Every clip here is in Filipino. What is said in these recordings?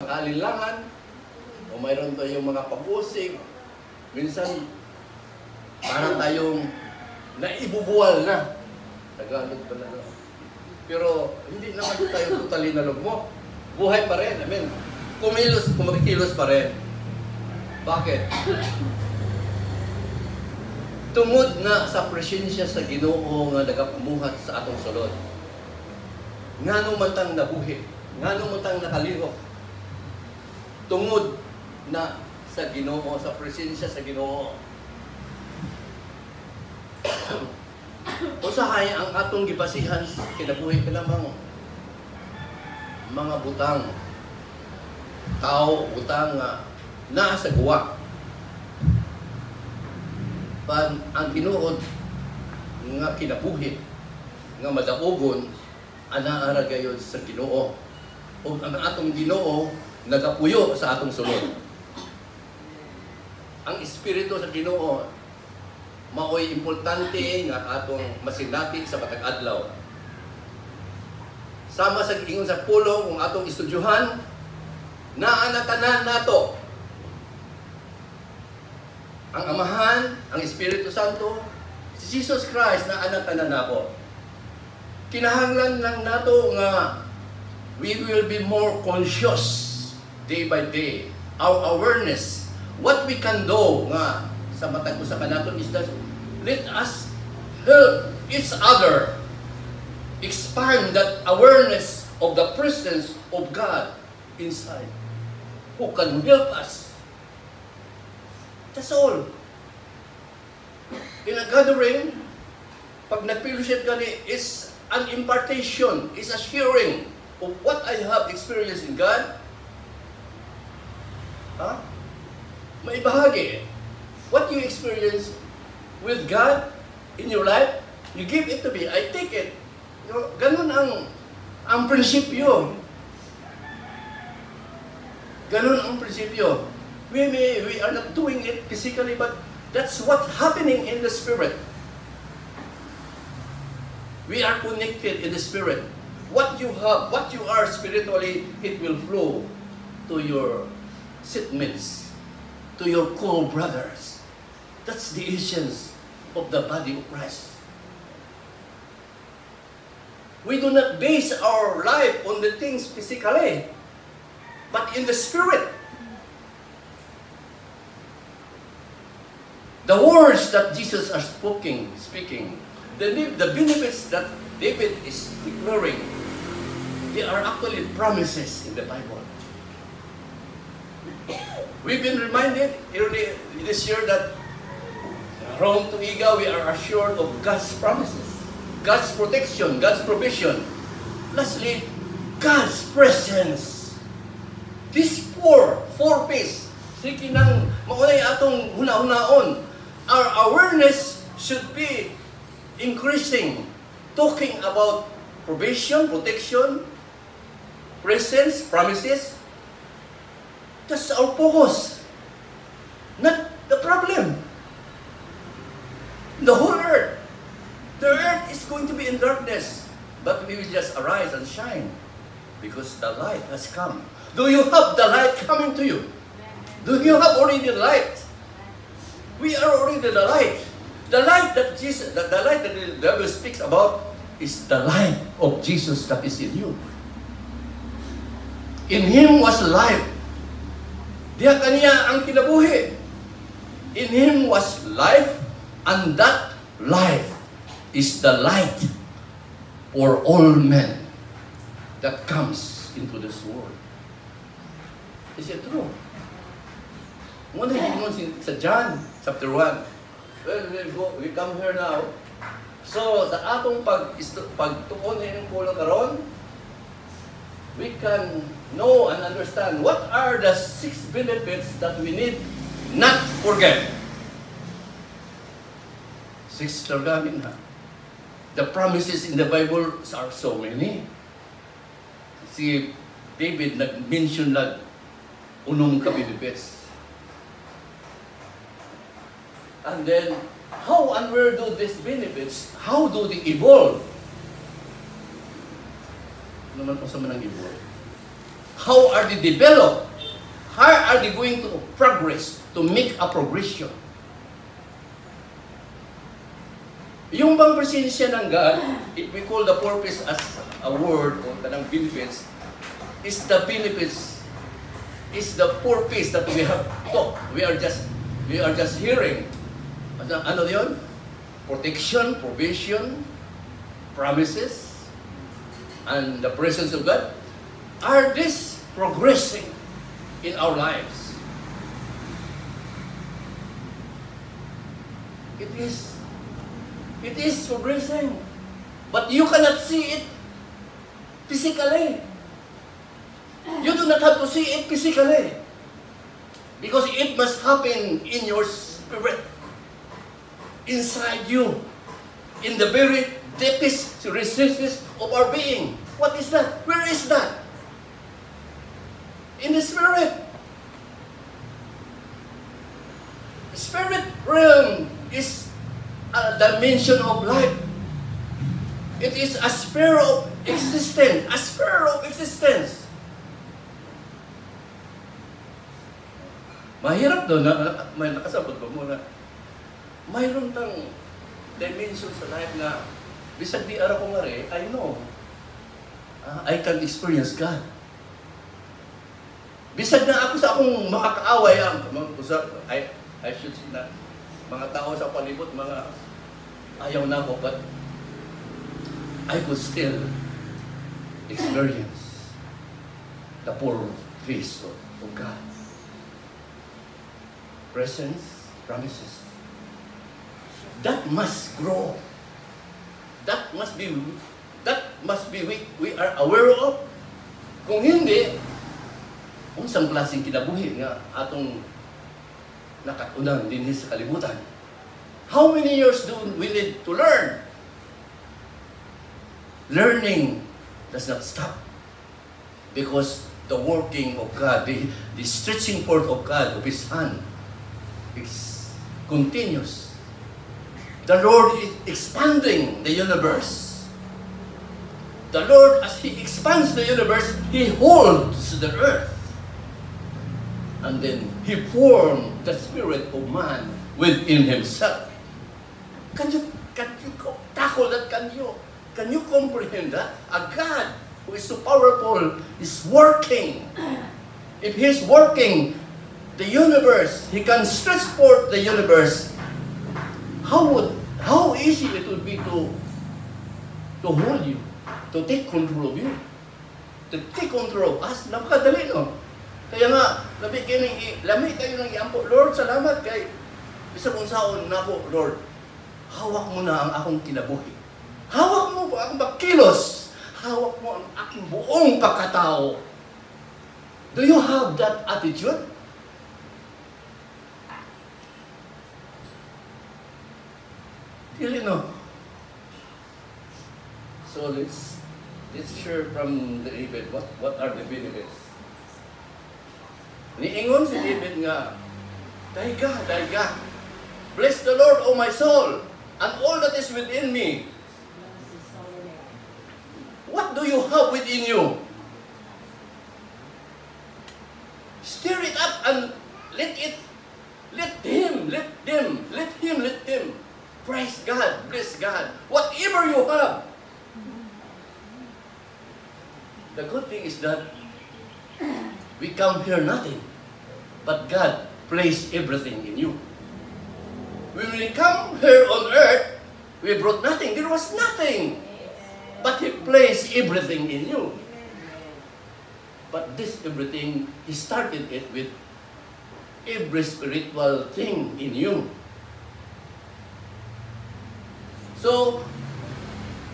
alinlangan, o mayroon tayong mga pag-usig, minsan parang tayong naibubuwal na. Tagalog pa na. Pero hindi naman tayo totally nalugmok. Buhay pa rin. I mean, kumikilos pa rin. Bakit? Tungod na sa presensya sa Ginoo nga nagapamuhat sa atong sulod. Ngano man tang nabuhi, ngano man tang nakalihok. Tungod na sa Ginoo, sa presensya sa Ginoo. Usahay ang atong gibasihan kinabuhi ka namang mga butang. Tao, butang nga naa sa guwa. Ang tinuod nga kinabuhi nga madaogon anaara gayon sa Ginoo. O ang atong Ginoo nagapuyo sa atong sulod. Ang espiritu sa Ginoo maoy importante nga atong masinati sa matag adlaw. Sama sa giingon sa pulong kung atong estudyuhan naa na tanan nato. Ang Amahan, ang Espiritu Santo, si Jesus Christ na anak tanan nako. Kinahanglan lang nato nga we will be more conscious day by day. Our awareness, what we can do nga sa matag usa kanaton is that let us help each other expand that awareness of the presence of God inside, who can help us. That's all. In a gathering, pag nag-fellowship ka ni, is an impartation, is a sharing of what I have experienced in God. May bahagi. What you experience with God in your life, you give it to me. I take it. You know, ganun ang prinsipyo. Ganun ang prinsipyo. We are not doing it physically, but that's what's happening in the Spirit. We are connected in the Spirit. What you have, what you are spiritually, it will flow to your seatmates, to your co-brothers. That's the essence of the body of Christ. We do not base our life on the things physically, but in the Spirit. The words that Jesus is speaking, the benefits that David is declaring, they are actually promises in the Bible. We've been reminded early this year that Rome to Iga, we are assured of God's promises, God's protection, God's provision. Lastly, God's presence. These four P's, sige nang maunay atong huna-hunaon. Our awareness should be increasing, talking about provision, protection, presence, promises. That's our focus, not the problem. The whole earth, the earth is going to be in darkness, but we will just arise and shine because the light has come. Do you have the light coming to you? Do you have already the light? We are already the light. The light that the light that the devil speaks about is the light of Jesus that is in you. In Him was life. Diya kaniya ang kinabuhi. In Him was life, and that life is the light for all men that comes into this world. Is it true? Muna yung sa John chapter 1. Well, we come here now. So, sa atong pagtuon ng kulang karon, we can know and understand what are the 6 benefits that we need not forget. 6 targamin ha. The promises in the Bible are so many. Si David nag-mention na unong kabibibits. And then, how and where do these benefits, how do they evolve? Ano naman kung sa manang evolve? How are they developed? How are they going to progress, to make a progression? Yung bang presensya ng God, if we call the purpose as a word o tanang benefits, is the benefits, is the purpose that we have taught. We are just hearing. Ano yun? Protection, provision, promises, and the presence of God. Are this progressing in our lives? It is. It is progressing. But you cannot see it physically. You do not have to see it physically. Because it must happen in your spirit. Inside you. In the very deepest recesses of our being. What is that? Where is that? In the spirit. The spirit realm is a dimension of life. It is a sphere of existence. A sphere of existence. Mahirap doon na may nakasabot ko muna. Mayroon tang dimension sa life na bisag di ara ko nga rin, I know. I can experience God. Bisag na ako sa akong makakaaway I should say na mga tao sa palibot, mga ayaw na ako, but I could still experience the full face of God. Presence, promises. That must grow. That must be we are aware of. Kung hindi, unsang klaseng kinabuhi nga atong nakatunang din sa kalibutan. How many years do we need to learn? Learning does not stop. Because the working of God, the stretching forth of God, of His hand, is continuous. The Lord is expanding the universe. The Lord, as He expands the universe, He holds the earth. And then He formed the spirit of man within Himself. Can you tackle that? Can you comprehend that? A God who is so powerful is working. If He's working the universe, He can stretch forth the universe. How easy it would be to hold you, to take control of you, to take control of us. Napakadali, no? Kaya nga, lami kayo ng iampo. Lord, salamat kay isa kong saon na po, Lord. Hawak mo na ang akong kinabuhi. Hawak mo ang akong magkilos. Hawak mo ang aking buong pagkatao. Do you have that attitude? Really, no? So let's share from the David. What are the benefits? Niingon si David nga, Daiga, bless the Lord, O my soul, and all that is within me. What do you have within you? Stir it up and let him. Praise God, bless God. Whatever you have. The good thing is that we come here nothing, but God placed everything in you. When we come here on earth, we brought nothing. There was nothing. But He placed everything in you. But this everything, He started it with every spiritual thing in you. So,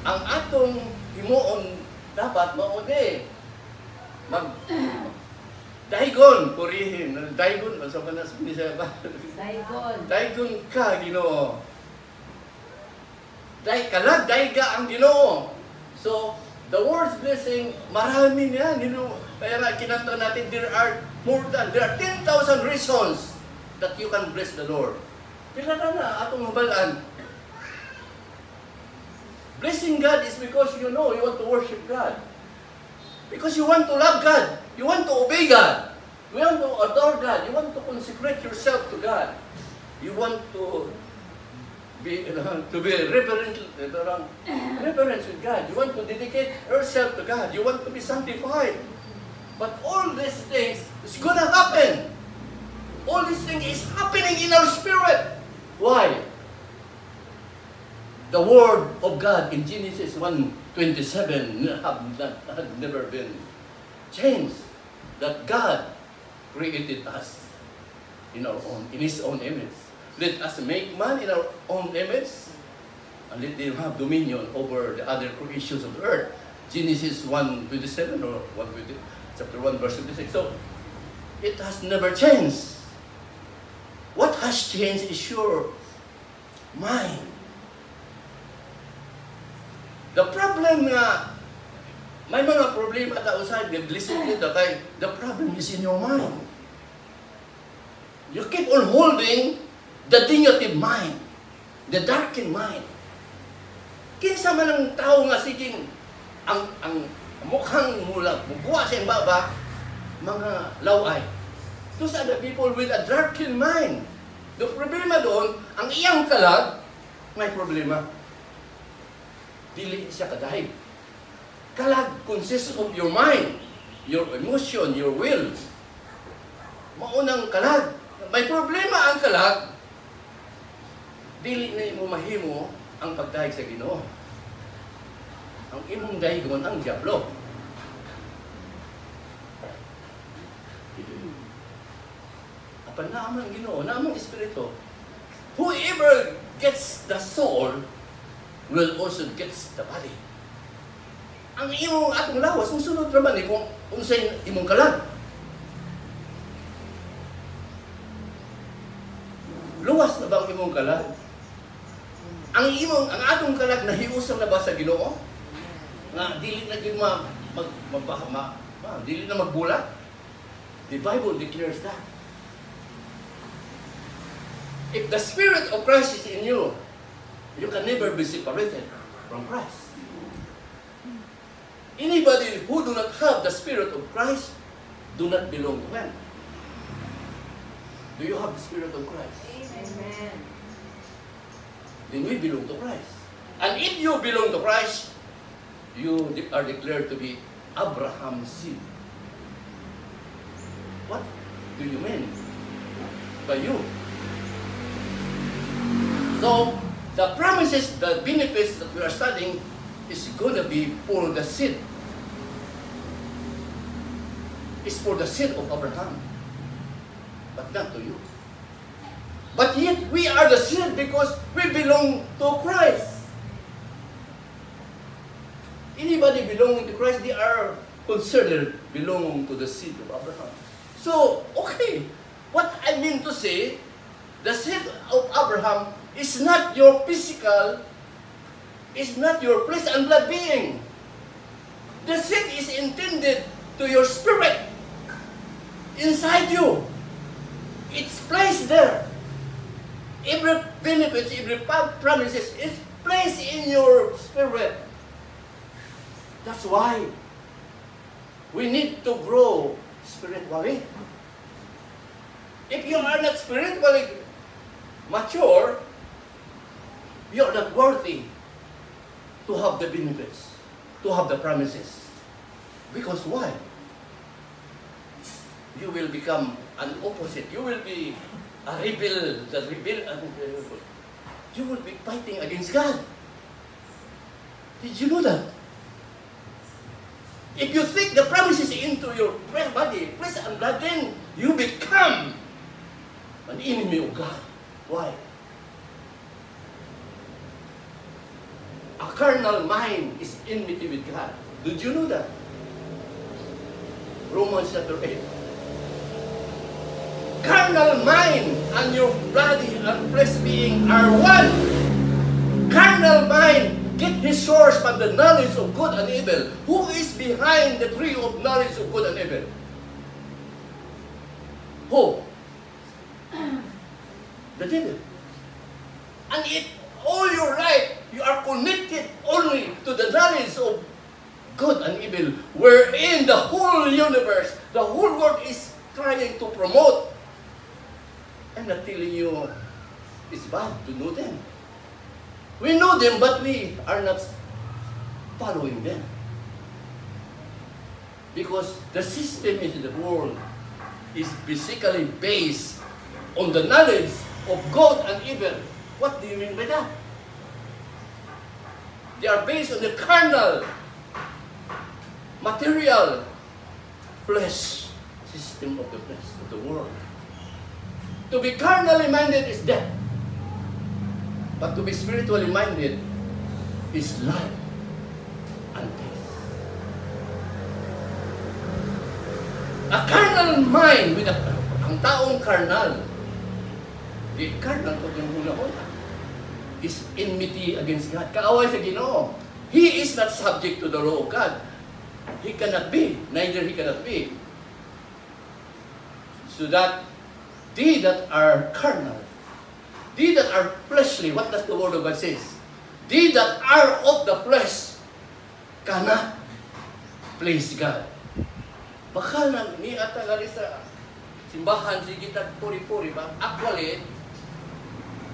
ang atong himuon dapat maudi daigon, purihin. Daigon, sa manas Bisaya ba? Daigon ka, Ginoo. Daiga ang Ginoo. So, the word's blessing, marami niyan, Kaya nga, kinanta natin, there are 10,000 reasons that you can bless the Lord. Pila na atong habalaan. Blessing God is because you want to worship God. Because you want to love God. You want to obey God. You want to adore God. You want to consecrate yourself to God. You want to be reverence with God. You want to dedicate yourself to God. You want to be sanctified. But all these things is going to happen. All these things is happening in our spirit. Why? The Word of God in Genesis 1:27 had never been changed. That God created us in His own image. Let us make man in our own image, and let them have dominion over the other creations of the earth. Genesis 1:27 or chapter 1 verse 26. So it has never changed. What has changed is your mind. The problem nga, may mga problema outside, listen to kay the problem is in your mind. You keep on holding the negative mind, the darkened mind. Kinsa man ang tao nga siging ang mukhang mula, bubuha sa baba, mga laway. Those are the people with a darkened mind. The problema doon, ang iyang kalag, may problema. Dili siya kadahig. Kalag consists of your mind, your emotion, your will. Maunang kalag. May problema ang kalag, dili na mo mahimo ang pagdahig sa Ginoo. Ang imong dahigon ang diablo. Apan naman Ginoo, naman Espiritu. Whoever gets the soul will also gets the body. Ang imong atong lawas, musunod naman kung unsay imong kalag. Luwas na ba ang imong kalag? Ang atong kalag nahiusan na ba sa Ginoo? Nga dili na gyud dili na magbulat. The Bible declares that. If the Spirit of Christ is in you, you can never be separated from Christ. Anybody who do not have the Spirit of Christ do not belong to Him. Do you have the Spirit of Christ? Amen. Then we belong to Christ. And if you belong to Christ, you are declared to be Abraham's seed. What do you mean by you? So, the promises, the benefits that we are studying is going to be for the seed. It's for the seed of Abraham, but not to you. But yet, we are the seed because we belong to Christ. Anybody belonging to Christ, they are considered belonging to the seed of Abraham. So, okay, what I mean to say, the seed of Abraham is not your physical, is not your flesh and blood being. The seed is intended to your spirit inside you. It's placed there. Every benefit, every promises is placed in your spirit. That's why we need to grow spiritually. If you are not spiritually mature, you are not worthy to have the benefits, to have the promises. Because why? You will become an opposite. You will be a rebel. You will be fighting against God. Did you know that? If you take the promises into your body, flesh and blood, then you become an enemy of God. Why? A carnal mind is enmity with God. Did you know that? Romans chapter 8. Carnal mind and your body and flesh being are one. Carnal mind get his source from the knowledge of good and evil. Who is behind the tree of knowledge of good and evil? Who? The devil. And if all your life you are connected only to the knowledge of good and evil, wherein the whole universe, the whole world is trying to promote. I'm not telling you it's bad to know them. We know them, but we are not following them. Because the system in the world is basically based on the knowledge of good and evil. What do you mean by that? They are based on the carnal, material, flesh system of the flesh of the world. To be carnally minded is death. But to be spiritually minded is life and peace. A carnal mind with ang taong carnal, the carnal ko yung hula-hula, is enmity against God. Kaaway sa Ginoo. He is not subject to the law of God. He cannot be. Neither he cannot be. So that they that are carnal, they that are fleshly, what does the word of God say? They that are of the flesh cannot please God. Baka lang ni atagari sa simbahan, sige ta puri-puri ba? Actually,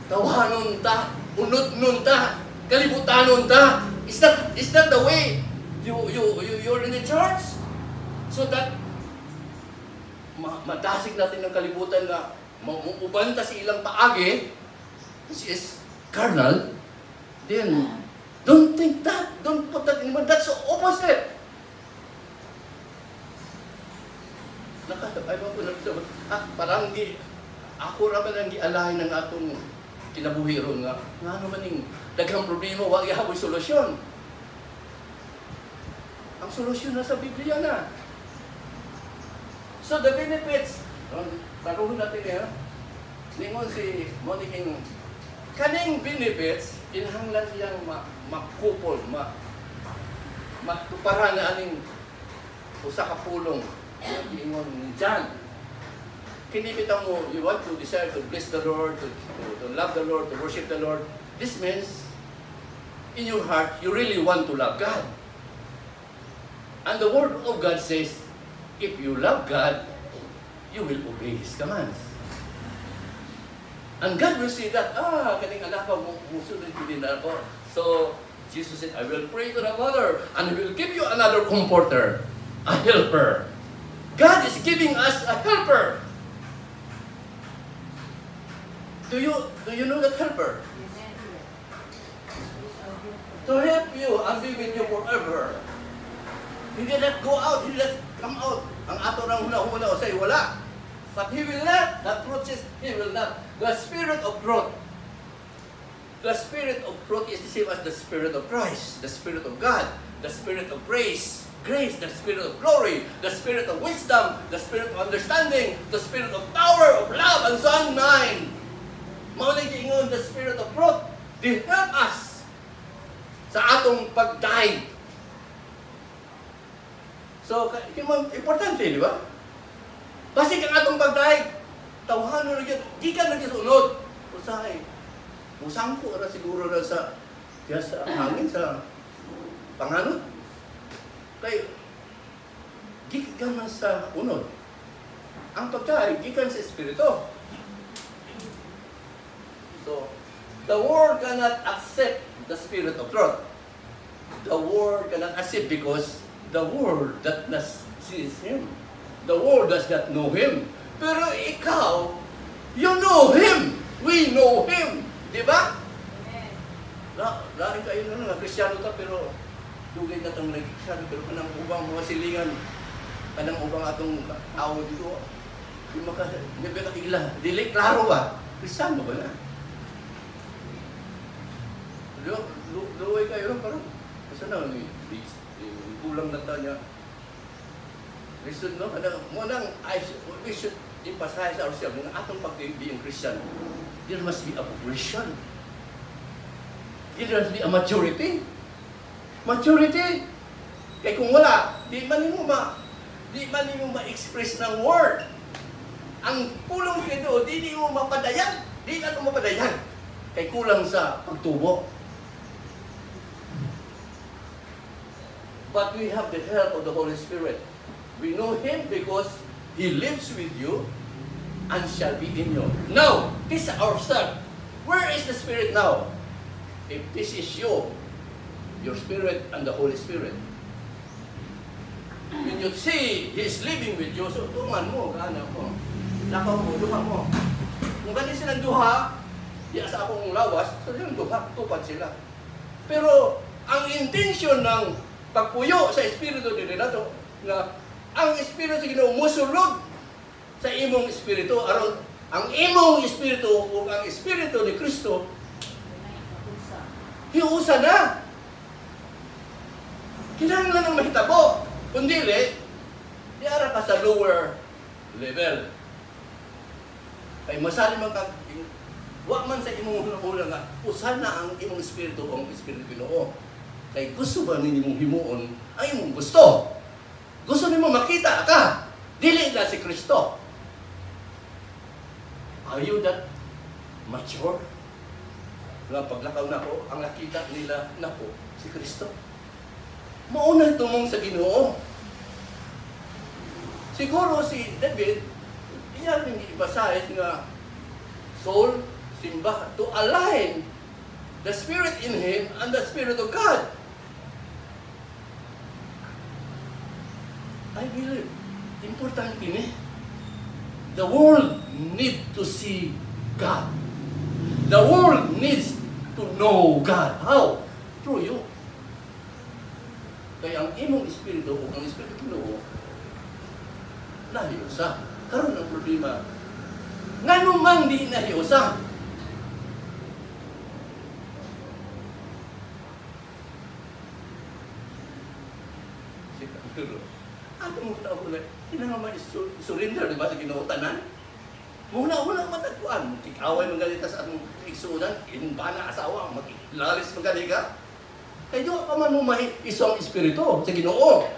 tawhanon ta, unod-nun ta, kalibutanon ta. Is that the way you're in the church? So that madasig natin ng kalibutan na maubanta si ilang paagi, which is carnal, then don't think that. Don't put that in mind. That's the opposite. Parang ako raman ang gialahin ng atong kinabuhi ron nga ano man yung daghang problema, wag ihaboy solusyon. Ang solusyon na sa Biblia na. So the benefits, taruhin natin niya, lingon si Moniking, kaning benefits, inhanglan siyang makupol, matuparan na aning usa ka pulong. Ingon ni John, kinipita mo, you want to desire to bless the Lord, to love the Lord, to worship the Lord. This means, in your heart, you really want to love God. And the Word of God says, if you love God, you will obey His commands. And God will say that, kaning anak ko, musunod ko din ako. So, Jesus said, I will pray to the Father, and He will give you another comforter, a helper. God is giving us a helper. Do you know that helper? To help you and be with you forever. He did not go out, he did not come out. Ang ato nang huna-huna o say wala. But He will not. The truth says He will not. The Spirit of truth. The Spirit of truth is the same as the Spirit of Christ, the Spirit of God, the Spirit of grace, the Spirit of glory, the Spirit of wisdom, the Spirit of understanding, the Spirit of power, of love, and so on. Maunay giingon, the Spirit of truth, they help us sa atong pagdaig. So, importante, di ba? Basig ang atong pagdaig, tawhanon na yun, di ka nagisunod. Usahay, musangko na siguro na sa hangin, sa panganod. Kaya, gikan man sa unod. Ang pagkain, gikan sa Espiritu. So, the world cannot accept the Spirit of truth. The world cannot accept because the world that sees Him. The world does not know Him. Pero ikaw, you know Him. We know Him. Di ba? Lain kayo na Kristyano ka, pero dugay na itong nag-Kristyano, pero kanang ubang mga silingan, kanang ubang atong tao dito, di makakigla. Dili, klaro ba? Kristyano ba na? Luway kayo lang, parang, kasi na, kulang na tayo niya. We should know, we should emphasize ourselves, na atong pag-being Christian, there must be a progression. There must be a maturity. Maturity. Kaya kung wala, di man mo ma-express ng word. Ang pulong kayo, di mo mapadayan. Di na mo mapadayan. Kaya kulang sa pagtubo. But we have the help of the Holy Spirit. We know Him because He lives with you and shall be in you. Now, this is our start. Where is the Spirit now? If this is you, your Spirit and the Holy Spirit. When you see He is living with you, so tungan mo, gana mo. Lakaw mo, duha mo. Kung ganyan silang duha, di sa akong lawas, so yung duha, tupad sila. Pero, ang intention ng pagpuyo sa Espiritu din nila to, na ang Espiritu sa Ginoo musulod sa imong Espiritu, aron ang imong Espiritu o ang Espiritu ni Kristo, hiusa na. Kinahanglan ng mahitabo. Kundi, di ara ka sa lower level. Kay masali man ka, wa man sa imong hula nga, usa na ang imong Espiritu o ang Espiritu Ginoo. Kay gusto ba ninyong himuon ang imong gusto? Gusto nimo makita ka, dili na si Kristo. Are you that mature? Nga paglakaw na ko, ang nakita nila na ko, si Kristo. Maunay tumong sa Ginoo. Siguro si David, iyan yung ibasahin nga soul, simba, to align the Spirit in him and the Spirit of God. I believe, important ini. The world needs to see God. The world needs to know God. How? Through you. Kaya ang imong Espiritu o ang Espiritu Ginoo, nahiusa. Karon ang problema. Ngano mang di nahiusa? Ano mo na ulit? Kinahanglan surrender, di ba, sa Ginoo tanan? Muna matagpuan. Tikaway magalita sa atong igsunan, inbana asawa, maglalis magalika. Kaya di ka man umahi isang Espiritu sa Ginoo.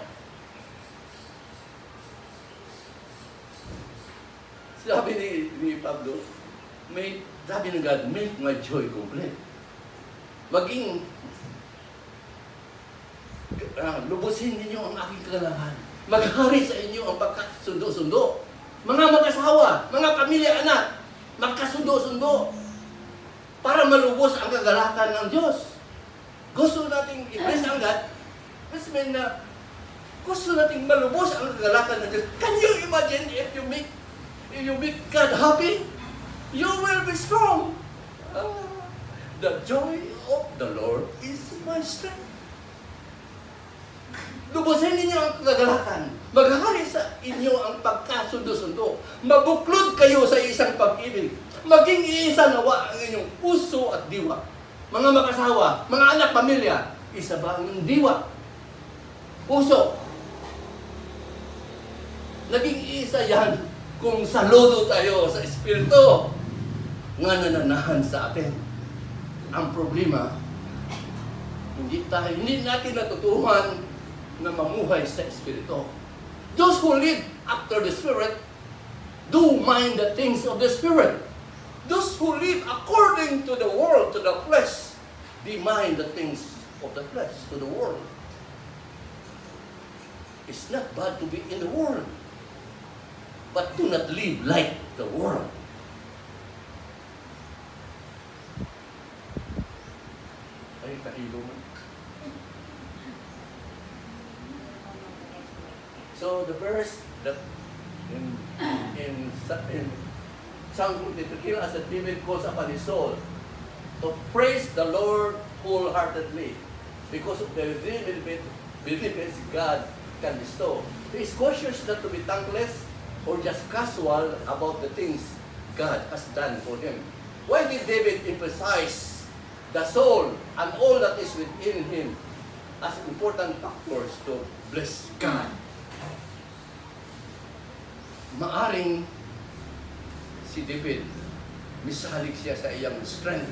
Sabi ni Pablo, sabi ng God, make my joy complete. Maging lubusin ninyo ang aking kagalahan. Maghari sa inyo ang pagkasundo-sundo. Mga mag-asawa, mga pamilya, anak, magkasundo-sundo para malubos ang kagalakan ng Diyos. Gusto nating i-bless ang God, which means na gusto nating malubos ang kagalakan ng Diyos. Can you imagine if you make God happy? You will be strong. The joy of the Lord is my strength. Lubusin ninyo ang kagalakan. Maghari sa inyo ang pagkasundo-sundo. Mabuklod kayo sa isang pag-ibig. Maging iisa nawa ang inyong puso at diwa. Mga mag-asawa, mga anak, pamilya, isa ba ang inyong diwa? Puso. Naging isa yan kung saludo tayo sa Espiritu nga nananahan sa atin. Ang problema, hindi natin natutuhan na mamuhay sa Espiritu. Those who live after the Spirit do mind the things of the Spirit. Those who live according to the world, to the flesh, they mind the things of the flesh, to the world. It's not bad to be in the world, but do not live like the world. Ay, kahilo man. So the verse that in Psalm 23, as David calls upon his soul to praise the Lord wholeheartedly because of the benefits God can bestow. He is cautious not to be thankless or just casual about the things God has done for him. Why did David emphasize the soul and all that is within him as important factors to bless God? Maaring si David, misalig siya sa iyang strength.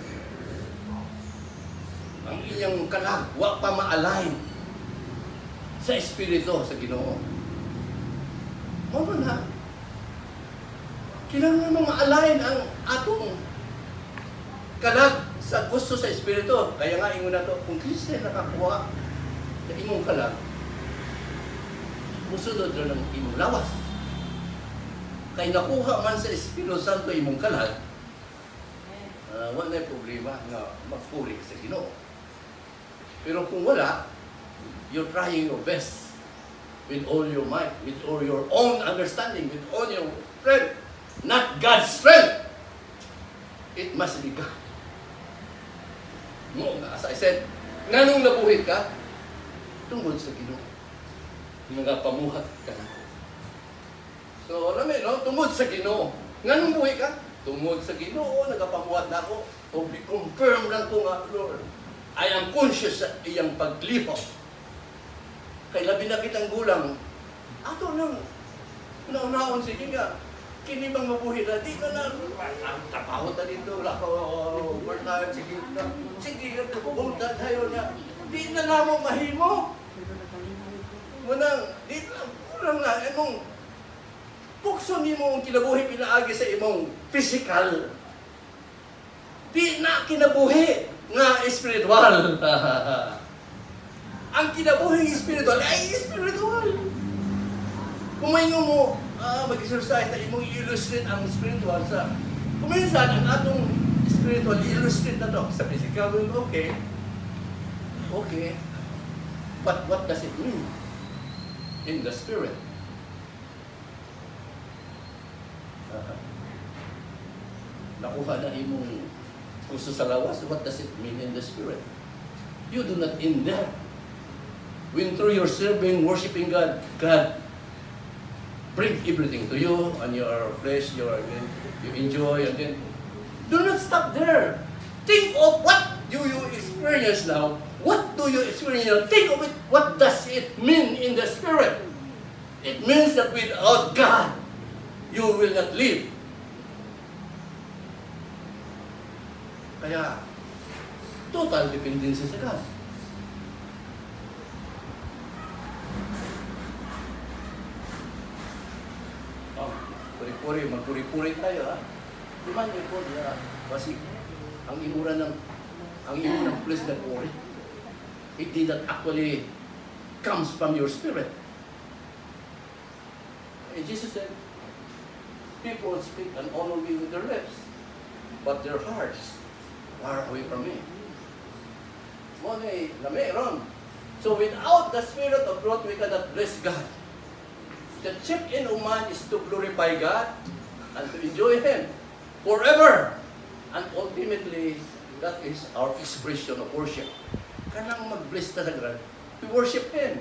Ang iyang kalag, wa pa ma-align sa Espiritu, sa Ginoo. Mano na, kailangan mo ma-align ang atong kalag sa gusto sa Espiritu. Kaya nga, ingon na to, kung Kristiyan nakakuha sa imong kalag, musunod na ng imong lawas. Kay nakuha man sa Espiritu Santo imong kalag, wala na problema nga magpuri sa Ginoo. Pero kung wala, you're trying your best with all your might, with all your own understanding, with all your strength, not God's strength. It must be God. No, as I said, nganong nabuhi ka? Tungod sa Ginoo. Nagapamuhat ka na. So, alam mo, no? Tungod sa Ginoo. Nganong buhi ka? Tungod sa Ginoo, nagapamuhat na ako. O confirm lang ko nga, Lord. I am conscious sa iyang paglipaw. Kay labi na kitang gulang, ato nang naon sige nga, kini bang mabuhi na, di ka na, ang trabaho ta dito, wala ka overtime, sige, pupunta tayo na, di na namo mahimo. Munang, di na, kulang na, imong, pukso ni mo ang kinabuhi pinaagi sa imong physical. Di na kinabuhi nga espiritual. Ang kinabuhi espiritual ay espiritual. Kung may mo mag-exercise na imong i-illustrate ang spiritual sa kuminsan ang atong spiritual i-illustrate na to sa physical, okay. But what does it mean in the spirit? Nakuha na imong gusto sa lawas, what does it mean in the spirit? You do not end there. When through your serving, worshiping God, God bring everything to you and your flesh, you enjoy, and then do not stop there. Think of what do you experience now. What do you experience now? Think of it. What does it mean in the spirit? It means that without God, you will not live. Kaya, total dependency sa God. Puri-puri, magpuri-puri tayo, ha? Di man yun po, kasi ang imura ng place na puri, it did not actually comes from your spirit. And Jesus said, people speak and honor me with their lips, but their hearts are away from me. Money na mayroon. So without the Spirit of truth, we cannot bless God. The check-in of man is to glorify God and to enjoy Him forever. And ultimately, that is our expression of worship. Kanang mag-bless ta sa God, we worship Him.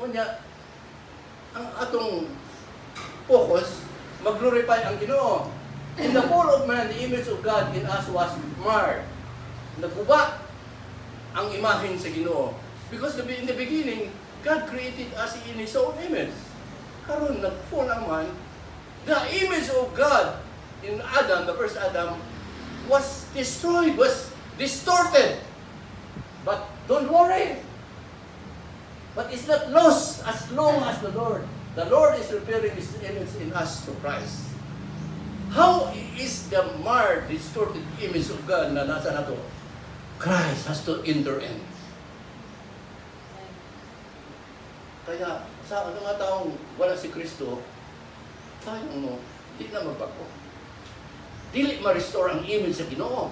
Kunya, ang atong focus, mag-glorify ang Ginoo. In the fall of man, the image of God in us was marred. Naguba ang imahen sa Ginoo. Because in the beginning, God created us in His own image. Karon nag-fall ang man, the image of God in Adam, the first Adam, was destroyed, was distorted. But don't worry. But it's not lost as long as the Lord is repairing His image in us to Christ. How is the marred, distorted image of God na nasa nato? Christ has to enter in. Kaya, sa ano nga taong wala si Kristo, tayong di na magbago. Dili ma-restore ang image sa Ginoo.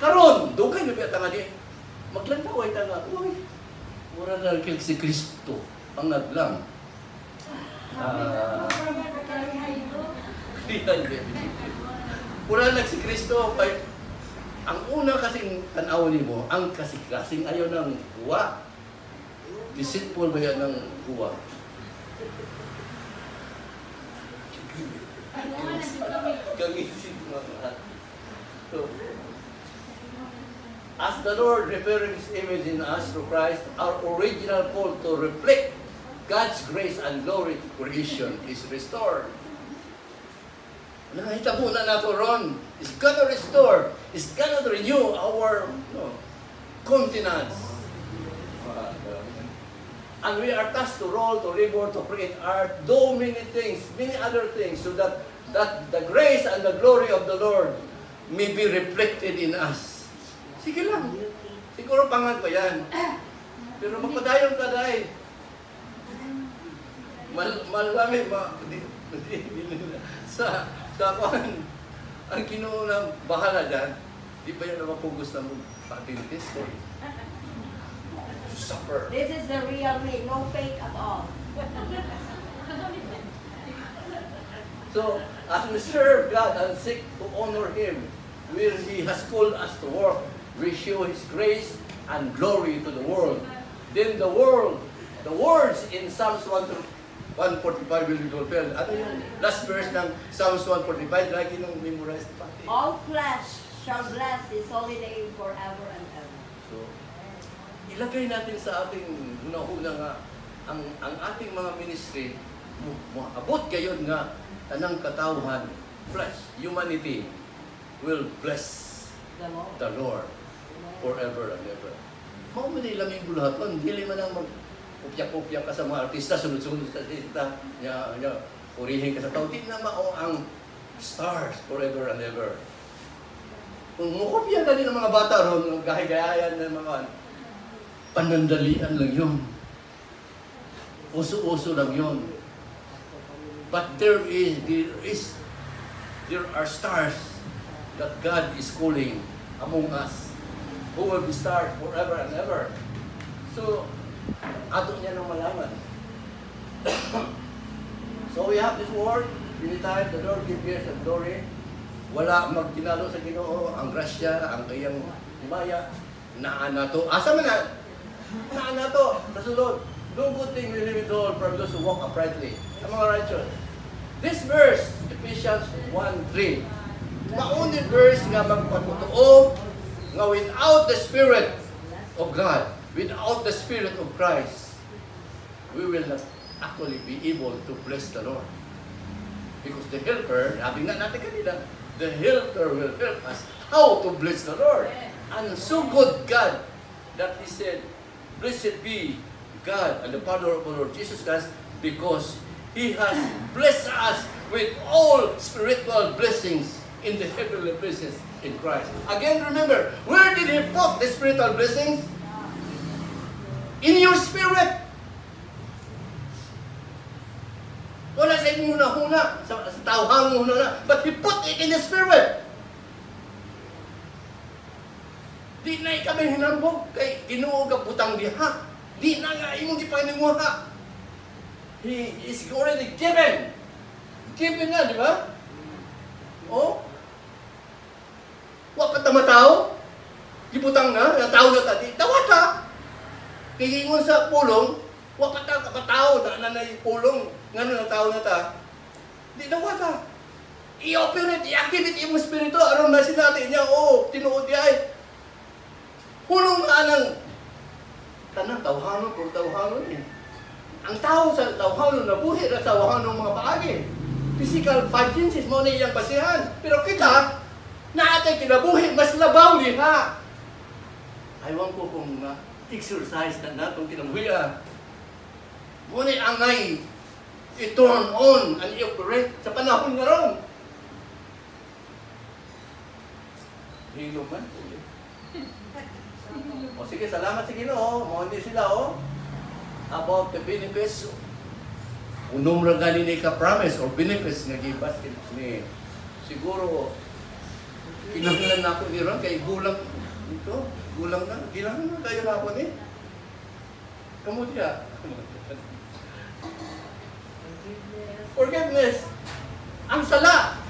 Karon, dugay na biya nga di, maglantaway ta nga, uy, mura na kay si Kristo, ang naglang. Mura na si Kristo, ang una kasing tanaw ni mo, ang kasing ayaw ng uwa. Deceitful ba yan ng uwa? Gangisin mo lahat. So, as the Lord repairing His image in us through Christ, our original call to reflect God's grace and glory to creation is restored. Nakita po na nato ron, it's gonna restore, it's gonna renew our continence. And we are tasked to roll, to labor, to create art, do many things, many other things, so that the grace and the glory of the Lord may be reflected in us. Sige lang. Siguro pangan pa yan. Pero magpadayon ka dahil. Malami sa kwan, ang kinuunang bahala dyan, di ba yun napapugos na mag-patintis? Supper. This is the real me, no fake at all. So, as we serve God and seek to honor Him, where He has called us to work, we show His grace and glory to the world. Then the words in Psalms 145 will be fulfilled. Ano yung last verse ng Psalms 145? Lagi nung memorized pati. All flesh shall bless His holy name forever and ever. So, ilagay natin sa ating una-una nga, ang ating mga ministry, abot gayon nga, tanang katawhan, flesh, humanity, will bless the Lord forever and ever. Mao man nila may bulaton, dili man ang magkupya-kupya ka sa mga artista, sunod-sunod sa artista, purihin ka sa tao, di na mao ang stars forever and ever. Kung mukupya ka din ng mga bata ron, gahay-gayayan ng mga panandalian lang yun. Uso-uso lang yun. But there are stars that God is calling among us, who will be stars forever and ever. So, ato niya nang malaman. So we have this word, anytime the Lord give grace and glory, wala magtinalo sa Ginoo, ang grasya, ang kayang himaya, naa na to. Asa man na? Naa na to. Kasulod, no good thing will be told from those who walk uprightly. Sa mga righteous. This verse, Ephesians 1:3, maunang verse nga magpatutuo nga without the Spirit of God, without the Spirit of Christ, we will not actually be able to bless the Lord. Because the helper, sabi nga natin kanina, the helper will help us how to bless the Lord. And so good God that He said, blessed be God and the Father of our Lord Jesus Christ, because He has blessed us with all spiritual blessings in the heavenly places in Christ. Again, remember, where did He put the spiritual blessings? In your spirit. Wala sa inyong huna, sa tawhang huna na, but He put it in the spirit. Di na kami hinambog kay Ginoo ka butang diha. Di na nga imong gipaninguha. He is already given. Given na, di ba? Oh? Wa pa tamatao. Gibutang na, natao na tadi. Dawata. Kigingon sa pulong, wa pa ta kapatao na nanay pulong, ngano natao na ta. Di dawata. I-operate, i-activate imong spirito aron na sinati niya, oh, tinuod di ay. Pulong nga nang tanang tawhanon por tawhanon eh. Ang tao sa tawhanon nabuhi at tawhanon ng mga paagi. Physical 5 senses mo na iyang basihan. Pero kita, naatay kinabuhi, mas labaw niya. Aywan ko kung exercise na natong kinabuhi. Muna angay, i-turn on and i-operate sa panahon nga ron. Hilo man. O sige, salamat sa Ginoo. Hindi sila, about the benefits. Unong ra gani ni ka-promise or benefits nga gibas ni siguro kinahanglan na ako ni ron kay gulang ito. Gulang na. Gilang na kayo na ako ni. Kamu diya. Forgiveness. Ang sala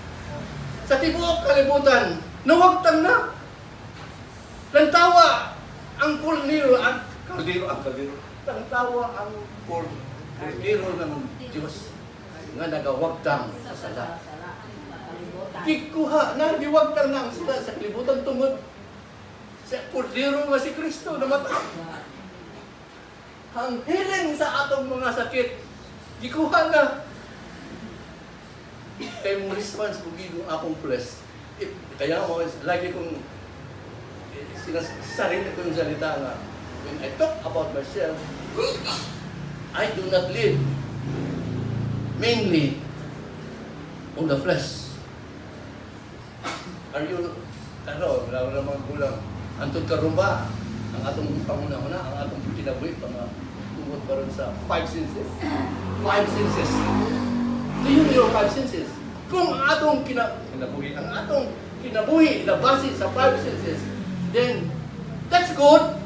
sa tibuok kalibutan, nawagtang na. Lantawa ang kaldero, lantawa ang kaldero ng Diyos nga nagawagtang sa sala. Kikuha na, giwagtang na ang sala sa kalibutan tungod sa kaldero nga si Kristo na mata. Ang healing sa atong mga sakit, gikuha na. Kaya mong response kung gigong akong flesh. Kaya mo, lagi kong sarili ko yung salita nga, when I talk about myself, I do not live mainly on the flesh. Are you, wala mga gulang, antod karon ba, ang atong panguna-una, ang atong kinabuhi, mga what ba rin sa five senses? Five senses. Do you know your five senses? Kung ang atong kinabuhi, nabase sa five senses, then that's good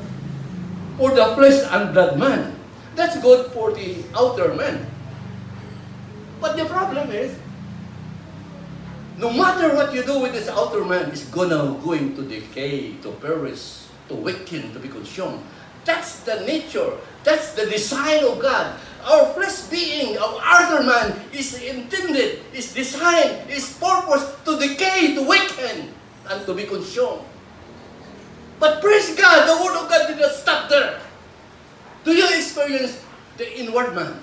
for the flesh and blood man. That's good for the outer man. But the problem is, no matter what you do with this outer man, it's going to decay, to perish, to weaken, to be consumed. That's the nature. That's the design of God. Our flesh being, our outer man, is intended, is designed, is purposed to decay, to weaken, and to be consumed. But praise God, the Word of God did not stop there. Do you experience the inward man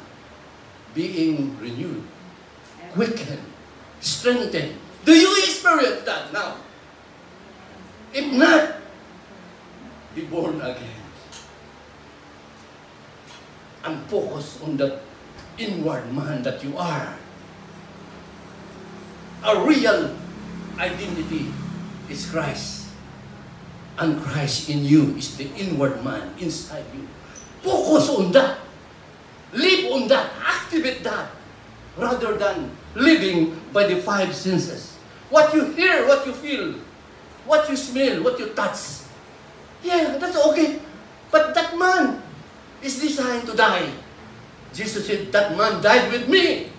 being renewed, quickened, strengthened? Do you experience that now? If not, be born again. And focus on that inward man that you are. A real identity is Christ. And Christ in you is the inward man inside you. Focus on that. Live on that. Activate that. Rather than living by the five senses. What you hear, what you feel, what you smell, what you touch. Yeah, that's okay. But that man is designed to die. Jesus said, that man died with me.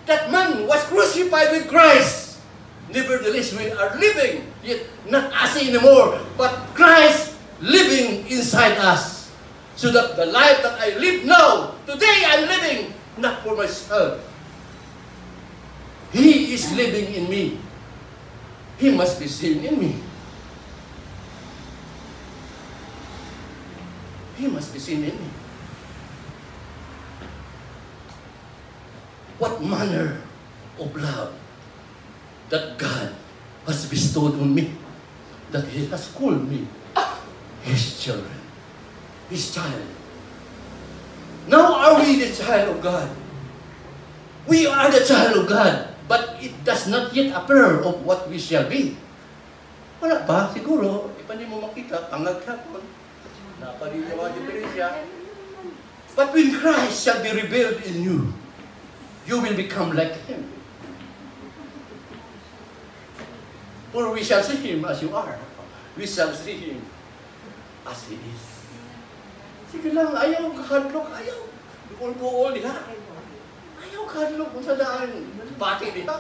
That man was crucified with Christ. Nevertheless, we are living, yet not us anymore, but Christ living inside us. So that the life that I live now, today I'm living, not for myself. He is living in me. He must be seen in me. He must be seen in me. What manner of love that God has bestowed on me, that He has called me His children, His child. Now are we the child of God? We are the child of God, but it does not yet appear of what we shall be. Wala pa, siguro, iba niyo mo makita, pangagkapon. Napaniniwa diferensya. But when Christ shall be revealed in you, you will become like Him. For we shall see Him as you are. We shall see Him as He is. Sige lang, ayaw kahadlok, ayaw. Bukol-bukol diha. Ayaw kahadlok kung sa daan. Bati diha.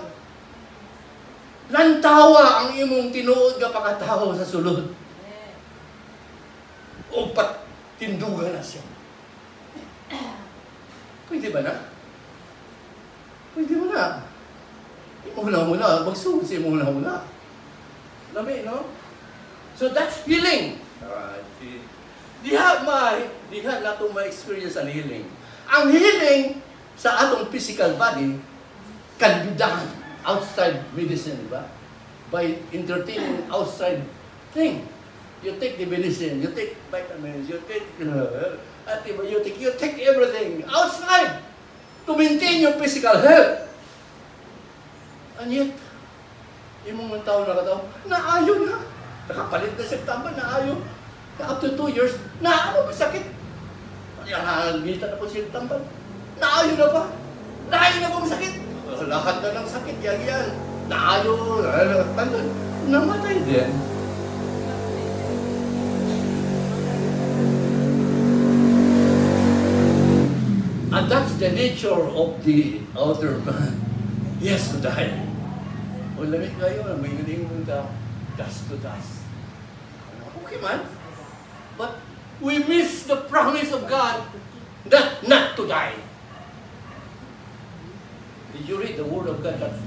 Lantawa ang imong tinuod nga pagkatao sa sulod. O pat tindugan na siya. Pwede ba na? Pwede mo na. Muna, magsusi muna. Lami, no? So that's healing. Alright. Diha na itong ma-experience ang healing. Ang healing sa atong physical body can be done outside medicine, ba? By entertaining outside thing. You take the medicine, you take vitamins, you take antibiotic, you take everything outside to maintain your physical health. And yet, yung mga tao naayo na. Nakapalit na siya tamba, naayo. After 2 years, naano pa sakit. Nakagita na po siya tamba. Naayo na pa. Naayo na po sakit. Lahat na ng sakit, yan. Naayo, namatay din. And that's the nature of the outer man. He has to die. O lamig kayo, may nalingon ka, dust to dust. Okay man. But we miss the promise of God that not to die. Did you read the Word of God that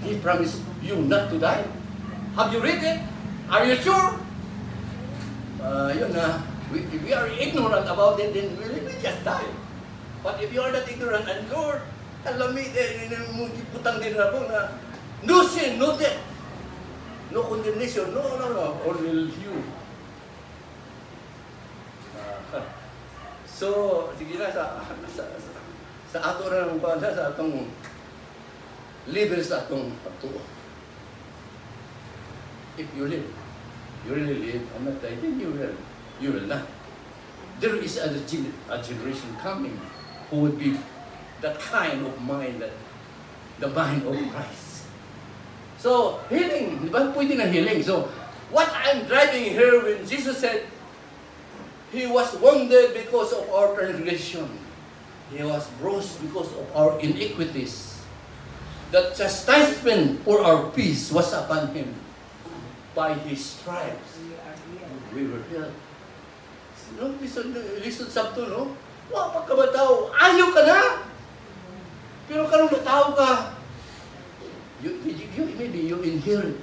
He promised you not to die? Have you read it? Are you sure? Yun na. If we are ignorant about it, then we will just die. But if you are not ignorant, and Lord, alam mo, putang din na po na, no sin, no death, no condemnation, no, only you. So, sige na, sa ato na ng banda, sa atong level sa atong pagtuo. If you live, you really live, I'm not telling you will not. there is a generation coming who would be that kind of mind, that the mind of Christ. So, healing, di ba? Pwede na healing. So, what I'm driving here when Jesus said, He was wounded because of our transgression. He was bruised because of our iniquities. The chastisement for our peace was upon Him. By His stripes, we were healed. No, listen sabto, no? Wa ka ba tao? Ayaw ka na! Pero karong natao ka, maybe you inherit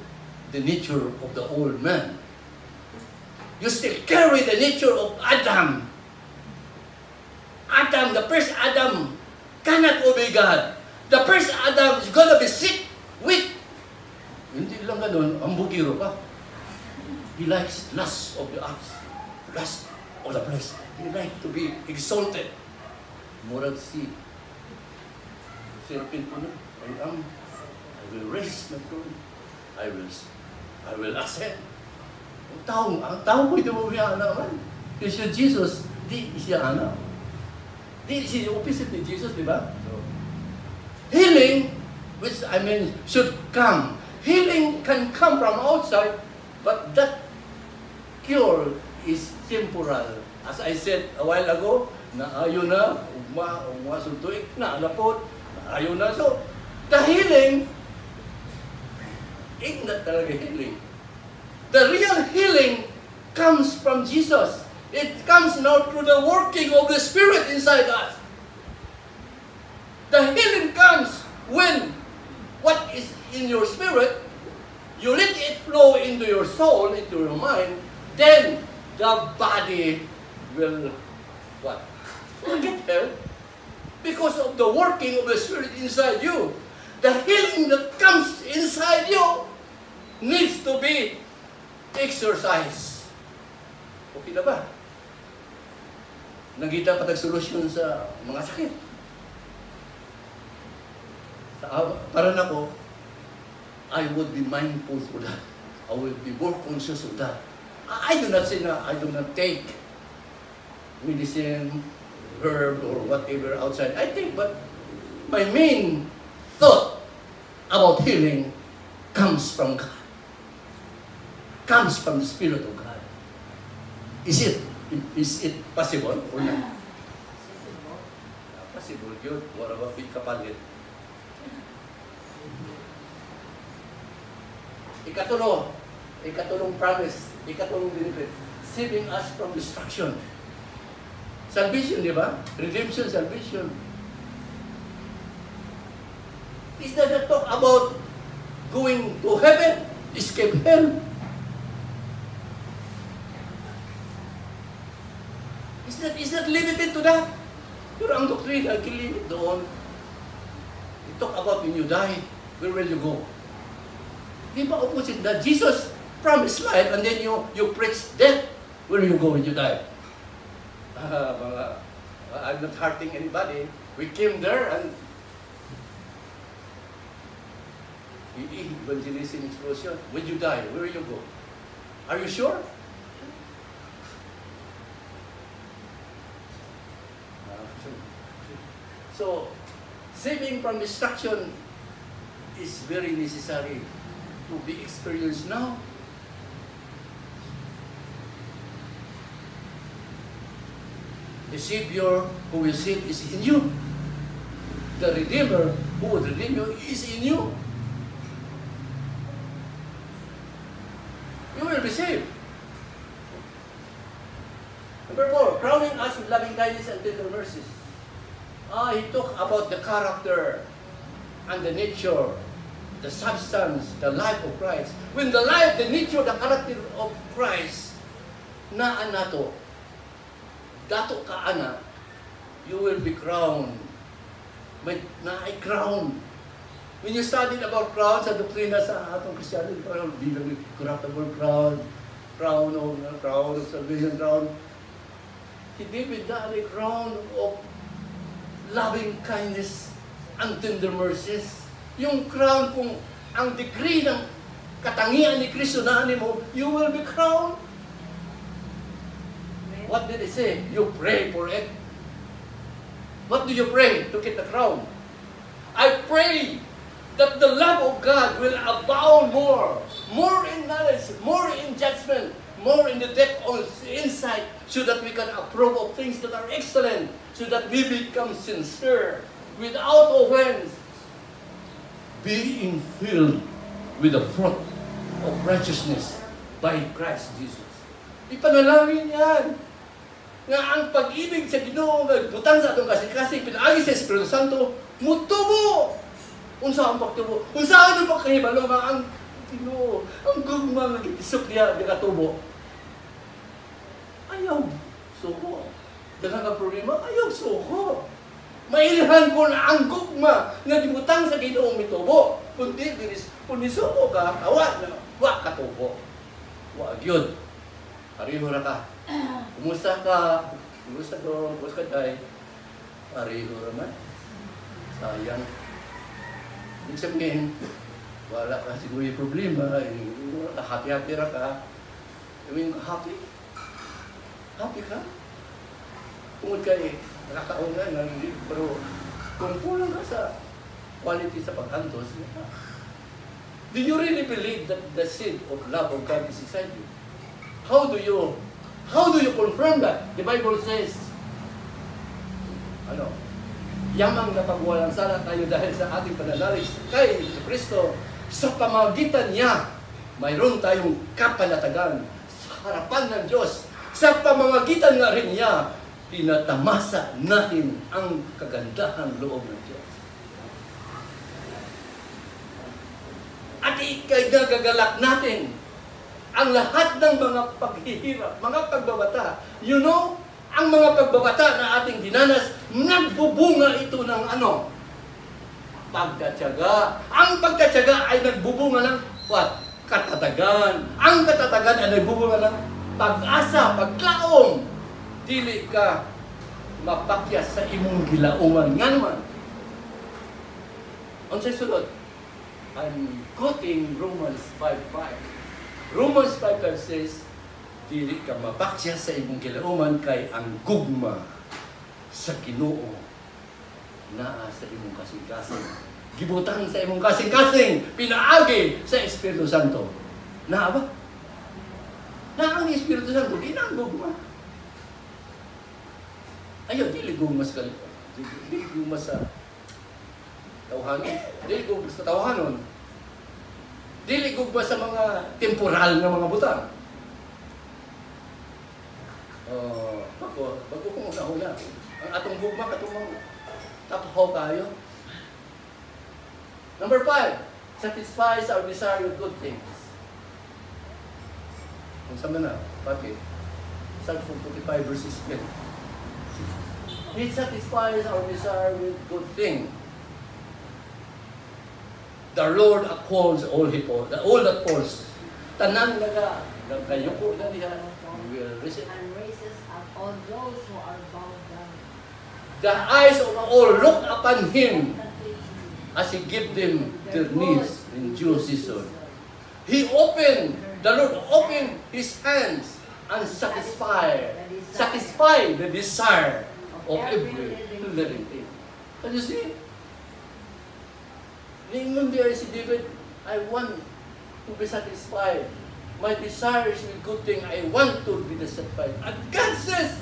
the nature of the old man. You still carry the nature of Adam. Adam, the first Adam, cannot obey God. The first Adam is gonna be sick, weak. Hindi lang ganun, ang bugiro pa. He likes lust of the eyes, lust of the flesh. He likes to be exalted. Moral seed. Serapin po na, I will raise my throne. I will ascend. Ang tao ko ito mo siya naman. Kasi Jesus, di siya anak. Di siya opposite ni Jesus, di ba? Healing, which I mean, should come. Healing can come from outside, but that cure is temporal. As I said a while ago, naayon na, ugma suntuik, naalapot, naayon na. So, the healing, not talaga healing. The real healing comes from Jesus. It comes now through the working of the Spirit inside us. The healing comes when what is in your spirit, you let it flow into your soul, into your mind, then the body will what? Will get healed because of the working of the Spirit inside you. The healing that comes inside you needs to be exercised. Okay na ba? Nagita pa tag-solusyon sa mga sakit. Para na ko, I would be mindful for that. I will be more conscious of that. I do not say na I do not take medicine, herb, or whatever outside. I take, but my main thought about healing comes from God. Comes from the Spirit of God. Is it possible or not? Possible, good. What about big kapalit? Ikatulong promise, ikatulong benefit, saving us from destruction. Salvation, di ba? Redemption, salvation. Is that a talk about going to heaven, escape hell? Is that limited to that? Pero ang doktrina, kilimit doon. It talk about when you die, where will you go? Di ba opposite that? Jesus promised life and then you preach death. Where will you go when you die? I'm not hurting anybody. We came there and evangelism explosion. When you die, where will you go? Are you sure? So, saving from destruction is very necessary to be experienced now. The Savior who will save is in you. The Redeemer who will redeem you is in you. You will be saved. Number 4, crowning us with loving kindness and tender mercies. He talked about the character and the nature, the substance, the life of Christ. When the life, the nature, the character of Christ, naan nato, dato ka ana, you will be crowned. May naay crown. When you studied about crown sa doktrina sa atong Christianity, parang bilang corruptible crown, crown of salvation, crown. Si David na ay crown of loving kindness and tender mercies. Yung crown, kung ang degree ng katangian ni Kristo na mo, you will be crowned. What did it say? You pray for it. What do you pray to get the crown? I pray that the love of God will abound more in knowledge, more in judgment, more in the depth of insight, so that we can approve of things that are excellent, so that we become sincere, without offense, being filled with the fruit of righteousness by Christ Jesus. Ipanalangin yan nga ang pag-ibig sa Ginoo nga butang sa atong kasing-kasing pinaagi sa Espiritu Santo mutubo. Unsa ang pagtubo? Unsa ang pagkahibalo nga ang Ginoo, ang gugma nga gitisok niya di katubo? Ayaw suko. Daghang ka problema, ayaw suko. Mailhan ko na ang gugma nga gibutang sa Ginoo mitubo. Kundi kung nisuko ka, awa na, wa katubo. Wa gyud. Pareho ra ka. Kumusta ka? Kumusta ko? Kumusta ka tayo? Pareho ra man. Sayang. Ibig sabihin, wala ka siguro yung problema. Happy-happy ra ka. I mean, happy? Happy ka? Tungod ka nakakaon nga, pero kung kulang ka sa quality sa pagkantos, do you really believe that the seed of love of God is inside you? How do you confirm that? The Bible says, yamang napagwalang sala tayo dahil sa ating pananalig kay Kristo, sa pamagitan niya, mayroon tayong kapanatagan sa harapan ng Diyos. Sa pamamagitan nga rin niya, tinatamasa natin ang kagandahan loob ng Diyos. At ikay nagagalak natin ang lahat ng mga paghihirap, mga pagbabata. You know, ang mga pagbabata na ating dinanas, nagbubunga ito ng pagtatyaga. Ang pagtatyaga ay nagbubunga ng what? Katatagan. Ang katatagan ay nagbubunga ng pag-asa, paglaom. Dili ka mapakyas sa imong gilauman. Nga naman. Ang sasunod, I'm quoting Romans 5:5. Romans 5:5 says, dili ka mapakyas sa imong gilauman kay ang gugma sa Ginoo naa sa imong kasing-kasing. Gibutang sa imong kasing-kasing, pinaagi sa Espiritu Santo. Naa ba? Na ang Espiritu Santo, di na ang gugma. Ayaw, dili gugma sa kalito. Dili gugma sa tawhanon. Dili gugma sa tawhanon. Dili gugma sa mga temporal na mga butang. Bago kong una-una, ang atong gugma, katong tapahaw tayo. Number 5, satisfies our desire with good things. Kung saan na, bakit? Psalm 45 verses 10. It satisfies our desire with good things. The Lord upholds all that falls. Tanan nagkayuko na diha. Will receive. And raises up all those who are bowed down. The eyes of all look upon Him as He give them their needs in due season. The Lord opened His hands and satisfy the desire of every living thing. Can you see? Ningon diya si David, I want to be satisfied. My desire is with good thing. I want to be satisfied. And God says,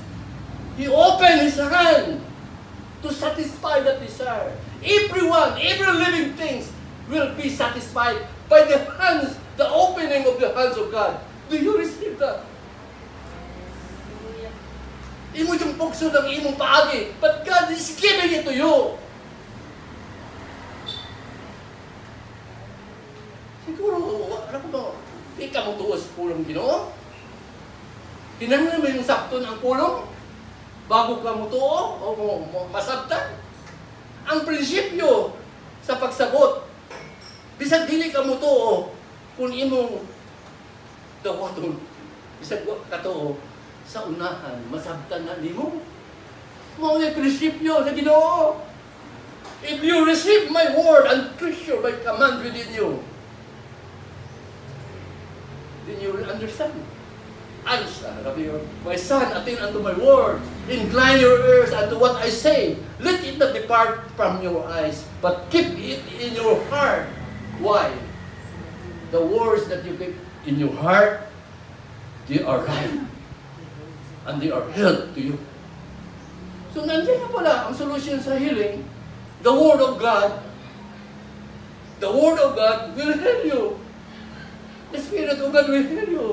He opened His hand to satisfy that desire. Everyone, every living thing will be satisfied by the hands, the opening of the hands of God. Do you receive that? Imo yung pugso ng imong paagi, but God is giving it to you. Siguro, ano ba? Di ka mo tuos pulong Ginoo? Tinanong mo yung sakto ng pulong? Bago ka mo tuo o masabtan? Ang prinsipyo sa pagsagot, bisag dili ka mo tuo kung imong dawaton, bisag ka tuo sa unahan, masabtan na nimo. Mao ni prinsipyo sa Ginoo. If you receive my word and treasure my command within you, then you will understand. answer. Sabi ko, my son, attend unto my word. Incline your ears unto what I say. Let it not depart from your eyes, but keep it in your heart. Why? The words that you keep in your heart, they are right. And they are health to you. So nandiyan na pala ang solution sa healing. The Word of God. The Word of God will heal you. The Spirit of God will heal you.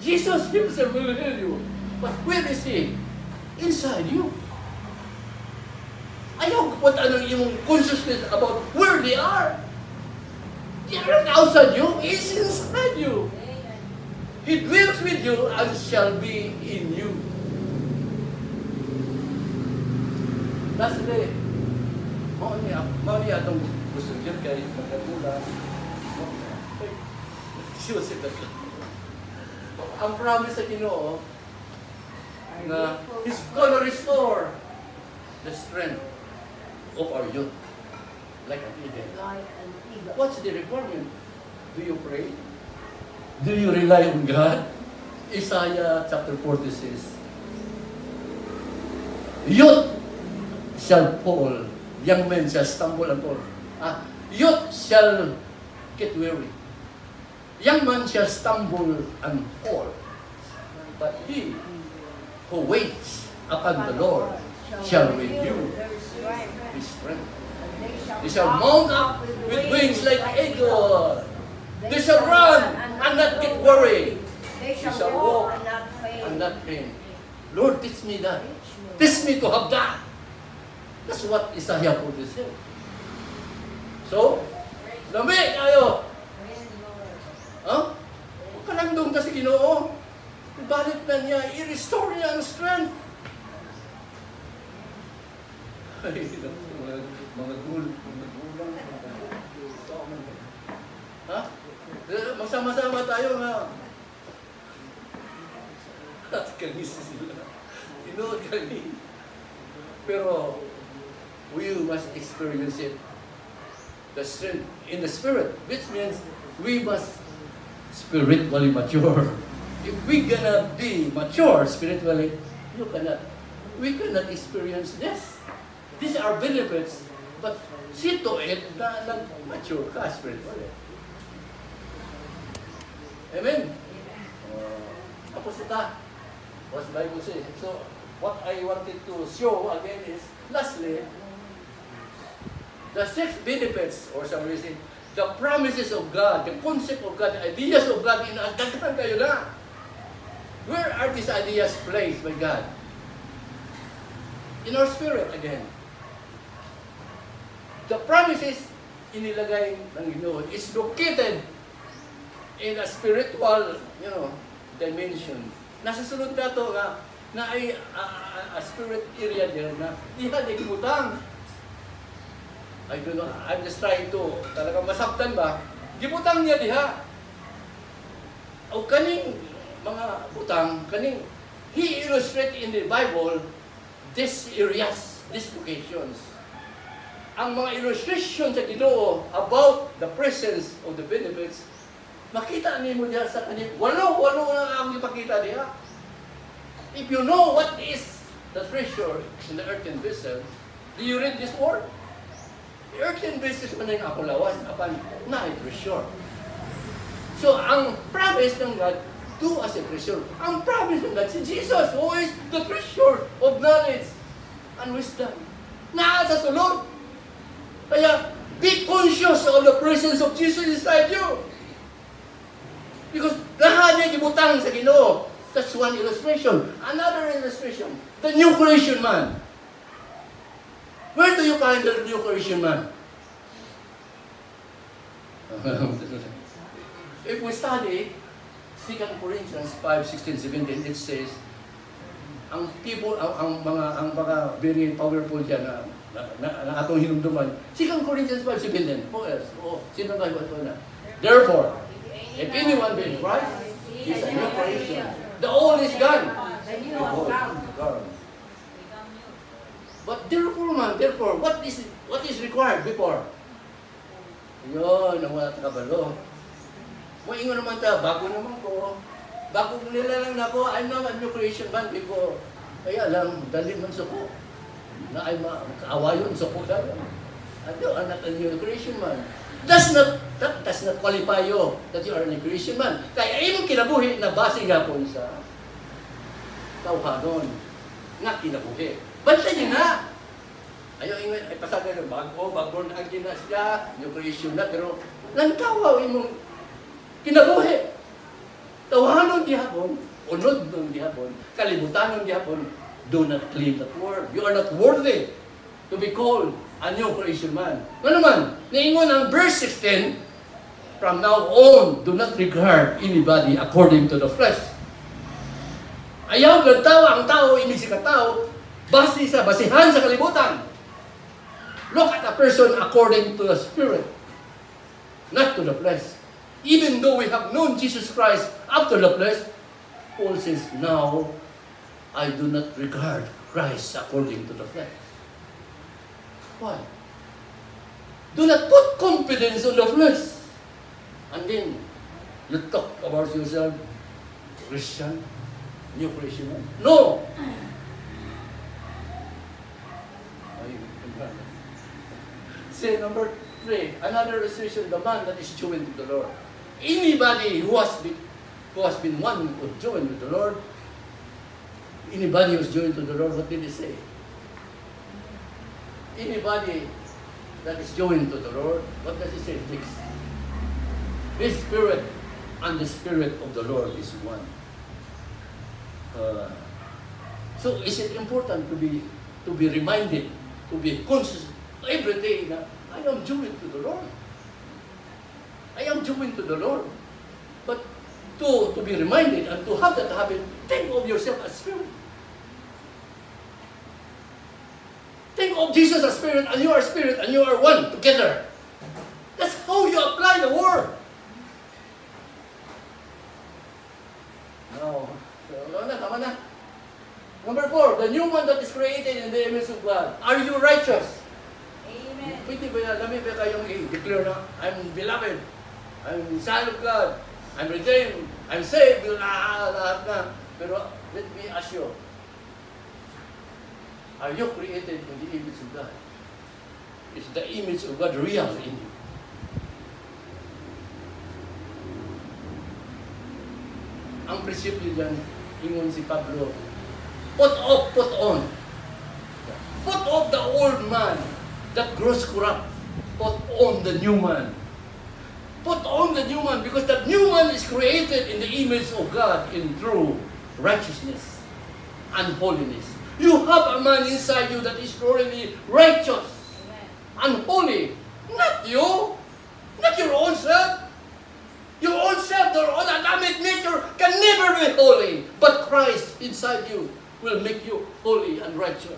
Jesus Himself will heal you. But where is He? Inside you. Ayaw kung anong yung consciousness about where they are. They are not outside you. He's inside you. He dwells with you and shall be in you. Lastly, mau niya itong gusto niya kay magkagulang. Ang promise sa Ginoo na He's gonna restore the strength of our youth. Like an eagle. What's the requirement? Do you pray? Do you rely on God? Isaiah chapter 40 says, youth shall fall, young men shall stumble and fall. Youth shall get weary. Young man shall stumble and fall. But he who waits upon the Lord shall renew his strength. They shall mount up with wings like eagle. They shall run and not get worried. They shall walk and not faint. Lord, teach me that. Teach me to have that. That's what Isaiah 40 said. So, lamig tayo. Huwag ka lang doon kasi Ginoo. Ibalik na niya, i-restore niya ang strength. Ay, mga gulang. Ha? Magsama-sama tayo nga. At kanis sila. Tinood kami. Pero, we must experience it. The strength in the Spirit. Which means, we must spiritually mature. If we gonna be mature spiritually, we cannot experience this. These are benefits, but see to it na mature ka spiritually. Amen? Tapos ita, what the Bible says. So, what I wanted to show again is, lastly, the 6 benefits, or some reason, the promises of God, the concept of God, the ideas of God, inagdagan kayo na. Where are these ideas placed by God? In our spirit again. The promises inilagay ng Ginoo is located in a spiritual, dimension. Nasa sulod na to na ay a spirit area there na di ka gibutang. I don't know, I'm just trying to talagang masabtan ba? Gibutang niya diha. O kaning mga butang, kaning he illustrate in the Bible these areas, these locations. Ang mga illustration sa Ginoo about the presence of the benefits, makita niyo diha sa kaning walo na ang ipakita diha. If you know what is the treasure in the earthen vessel, do you read this word? The earthen vessel man ang ako lawas apan na treasure. So ang promise ng God, do as a treasure. Ang promise ng God si Jesus, who is the treasure of knowledge and wisdom. Naa sa sulod. Kaya be conscious of the presence of Jesus inside you. Because lahat niya gibutang sa Ginoo. That's one illustration. Another illustration, the new creation man. Where do you find the new creation man? If we study 2 Corinthians 5:16, 17, it says, ang people, ang mga very powerful dyan na atong hinumduman. 2 Corinthians 5:17. Who else? Sino ba ito na? Therefore, if anyone be in Christ, he is a new creation. The old is gone. The new has come. But therefore, what is required before? Yun, ang wala kabalo. Moingon naman ta, bago naman ko. Bago nila lang na ako, I'm now a new creation man before. Kaya lang, dali man sa ko. Na ay makaawayon sa ko dahil. Ano, anak a new creation man. That does not qualify you that you are a new creation man. Kaya imong kinabuhi na base gapon sa tawhanon nga kinabuhi. Bantay niyo na. Ayaw ingay, ay pasaga na bago na agin na siya, new creation na, pero lantawaw imong kinabuhi. Tawhanon gihapon, unod ng gihapon, kalibutan ng gihapon, do not claim that word. You are not worthy to be called a new creation man. Ano naman, niingon ang verse 16, from now on, do not regard anybody according to the flesh. Ayaw ang tao, ini si katao, basihan sa kalibutan. Look at a person according to the Spirit, not to the flesh. Even though we have known Jesus Christ after the flesh, Paul says, now, I do not regard Christ according to the flesh. Why? Do not put confidence on the flesh. And then, you talk about yourself, Christian, new Christian. No! Say number 3, another restriction, the man that is joined to the Lord. Anybody who has been one who joined with the Lord, anybody who is joined to the Lord, what did he say? Anybody that is joined to the Lord, what does he say? His spirit and the Spirit of the Lord is one. So is it important to be reminded, to be conscious every day na I am joined to the Lord. I am joined to the Lord. But to be reminded and to have that habit, think of yourself as spirit. Think of Jesus as spirit and you are one together. That's how you apply the word. No. Tama na. Number 4, the new one that is created in the image of God. Are you righteous? Amen. Pwede ba lami ba kayong i-declare na, I'm beloved, I'm son of God, I'm redeemed, I'm saved, lahat na. Pero let me ask you, are you created in the image of God? Is the image of God real in you? Ang prinsipyo dyan, ingon si Pablo, put on. Put off the old man that grows corrupt. Put on the new man. Put on the new man because that new man is created in the image of God in true righteousness and holiness. You have a man inside you that is already righteous and holy. Not you. Not your own self. Your own self, your own Adamic nature can never be holy. But Christ inside you will make you holy and righteous.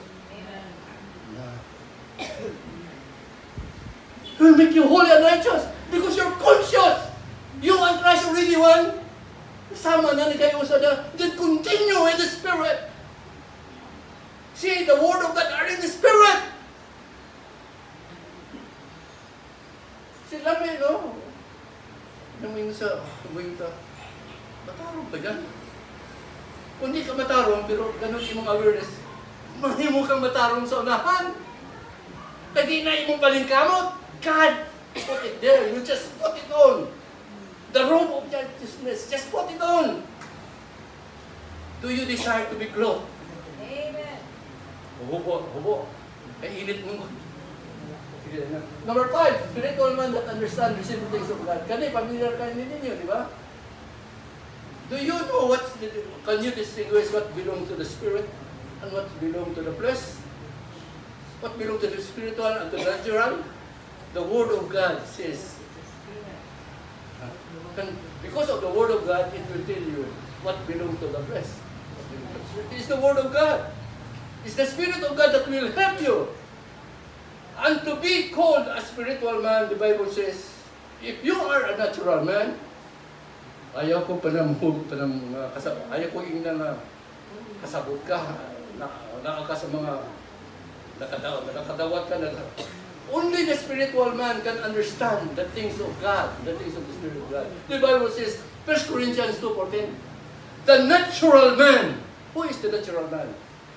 He will make you holy and righteous because you're conscious. You and Christ already one. Sama na ni kayo sa da. Then continue in the Spirit. See, the Word of God are in the Spirit. Sila may, no? Naming sa ta. Matarong ba yan? Kung di ka matarong, pero ganun imong awareness, mahimo kang matarong sa unahan. Kaya na imong balingkamot. God, put it there. You just put it on. The robe of righteousness, just put it on. Do you desire to be clothed? Amen. Hubo. Ay init mo. Number 5, spiritual man that understand, receive the things of God. Kani, familiar ka ninyo, di ba? Do you know can you distinguish what belongs to the Spirit and what belongs to the flesh? What belongs to the spiritual and to the natural? The Word of God says. Because of the Word of God, it will tell you what belongs to the flesh. It is the Word of God. It's the Spirit of God that will help you. And to be called a spiritual man, the Bible says, if you are a natural man, ayaw ko ayaw ko na kasabot ka, nakaka sa mga nakakadawat ka na. Only the spiritual man can understand the things of God, the things of the Spirit of God. The Bible says, 1 Corinthians 2:14, The natural man. Who is the natural man?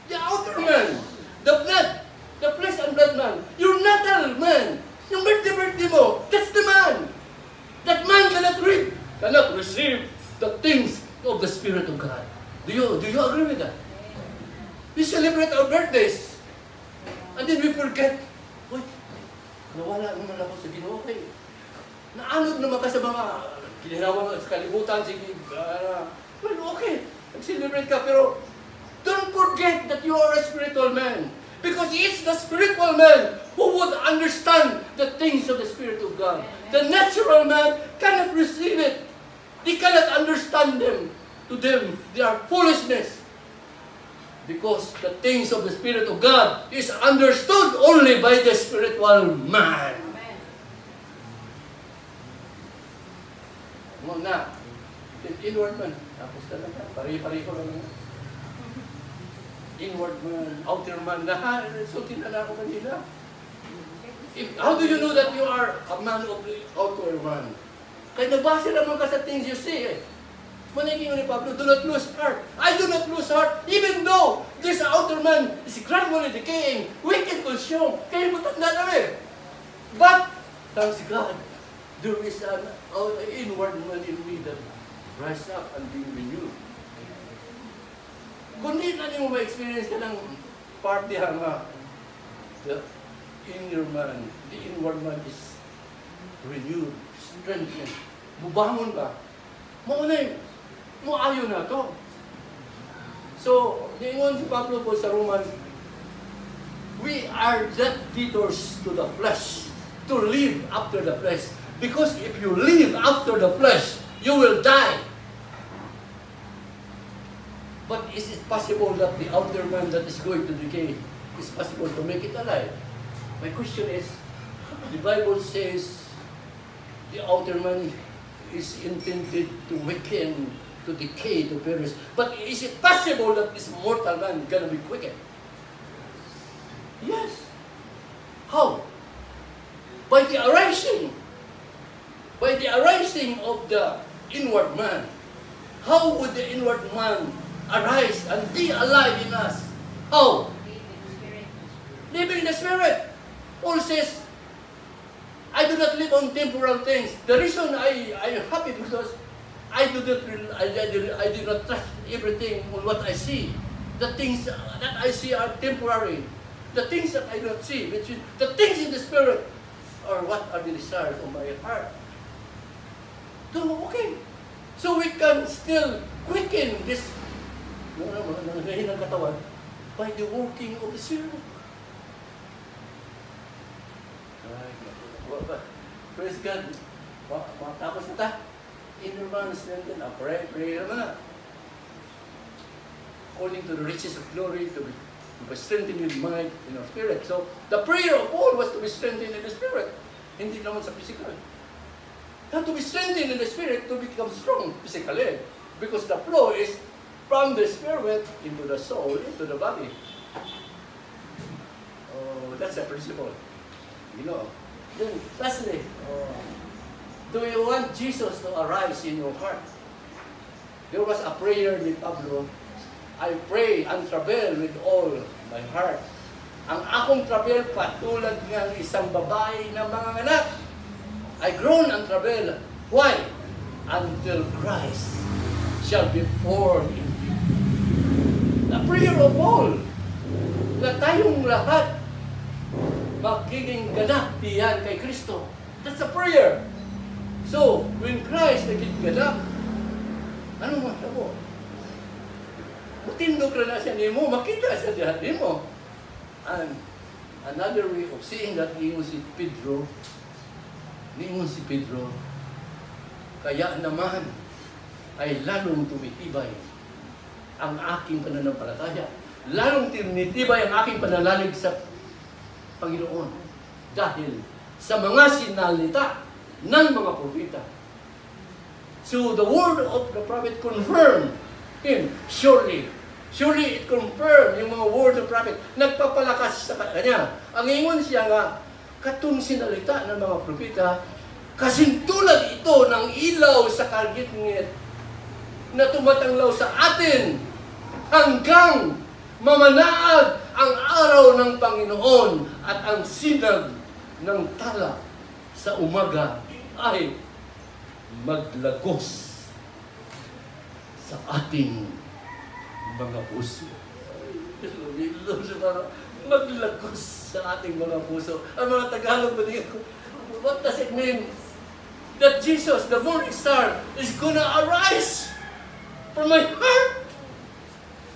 The outer man. The blood. The flesh and blood man. Your natural man. Yung birthday mo. That's the man. That man cannot receive the things of the Spirit of God. Do you agree with that? We celebrate our birthdays. And then we forget. Wait, nawala naman ako sa Ginoo. Okay. Naanod naman ka sa mga kinihirawan sa kalibutan. Sige, well, okay. Nag-celebrate ka, pero don't forget that you are a spiritual man. Because it's the spiritual man who would understand the things of the Spirit of God. The natural man cannot receive it. They cannot understand them. To them, they are foolishness. Because the things of the Spirit of God is understood only by the spiritual man. Amen. Na, inward man. Tapos talaga, pari-pari ko lang. Inward man, outer man, lahat. Sultin na ako kanila. How do you know that you are a man of the outer man? Kaya nabasa naman ka sa things you see eh. Managing ni Pablo, do not lose heart. I do not lose heart, even though this outer man is gradually decaying, wicked, consumed. Kaya matanda na eh. But, thanks God, there is an inward man in me that rise up and be renewed. Kung di na mo ma-experience ka ng party hanga, the inner man, the inward man is renewed, strengthened. Bubangon ka. Maunay, maayo na to. So, diingon si Pablo po sa Romans, we are not debtors to the flesh, to live after the flesh. Because if you live after the flesh, you will die. But is it possible that the outer man that is going to decay is possible to make it alive? My question is, the Bible says the outer man is intended to weaken, to decay, to perish. But is it possible that this mortal man is going to be quickened? Yes. How? By the arising of the inward man. How would the inward man arise and be alive in us? How? Living in the Spirit. Paul says, I do not live on temporal things. The reason I am happy because I do not trust everything on what I see. The things that I see are temporary. The things that I don't see, which is the things in the Spirit, are what are the desires of my heart. So, okay. So we can still quicken this nangahinang katawan by the working of the Spirit. Praise God. Tapos na ta. Inner man strengthened. Pray naman na. According to the riches of glory, to be strengthened in mind, in our spirit. So, the prayer of Paul was to be strengthened in the Spirit. Hindi naman sa physical. Not to be strengthened in the Spirit to become strong physically. Because the flow is from the Spirit into the soul, into the body. Oh, that's a principle. You know. Then, lastly, do you want Jesus to arise in your heart? There was a prayer with Pablo. I pray and travel with all my heart. Ang akong travel patulad ng isang babae na manganganak. I groan and travel. Why? Until Christ shall be formed in you. The prayer of Paul na tayong lahat magiging ganap diyan kay Kristo. That's a prayer. So, when Christ naging ganap, anong matabo? Matindog na siya ni mo, makita siya diyan ni mo. And another way of seeing that, niingon si Pedro, kaya naman ay lalong tumitibay ang aking pananampalataya. Lalong tumitibay ang aking pananalig sa Panginoon dahil sa mga sinalita ng mga propeta. So the word of the prophet confirmed him. Surely it confirmed yung mga word of the prophet. Nagpapalakas sa kanya. Ang ingon siya nga, katong sinalita ng mga propeta, kasing tulad ito ng ilaw sa kalgit-ngit na tumatanglaw sa atin hanggang mamanaag ang araw ng Panginoon at ang sinag ng tala sa umaga ay maglagos sa ating mga puso. Maglagos sa ating mga puso. Ang mga Tagalog, what does it mean? That Jesus, the morning star, is gonna arise from my heart.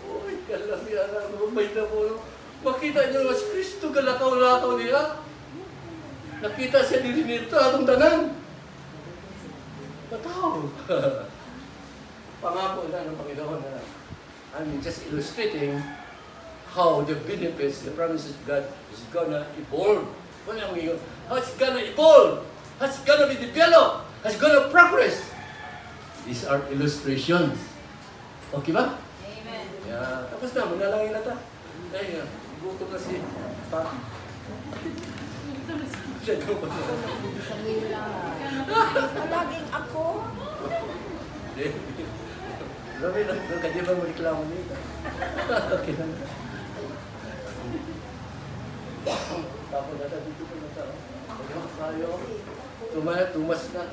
Uy, kalami, alam, mabay na po. Makita niyo mas Kristo, galakaw-lakaw niya. Nakita siya diri nito, atong tanan. Matao. Pangako na ng Panginoon na I'm just illustrating how the benefits, the promises of God is gonna evolve. How it's gonna evolve. How it's gonna be developed. How it's gonna progress. These are illustrations. Okay ba? Amen. Yeah. Tapos na, manalangin na ta. Ay, gutom na si Papi. Siya gutom na. Laging ako. Grabe lang, kadi ba mo reklamo nito? Okay lang. Tapos na dito pa na tao. Tayo. Tumas na.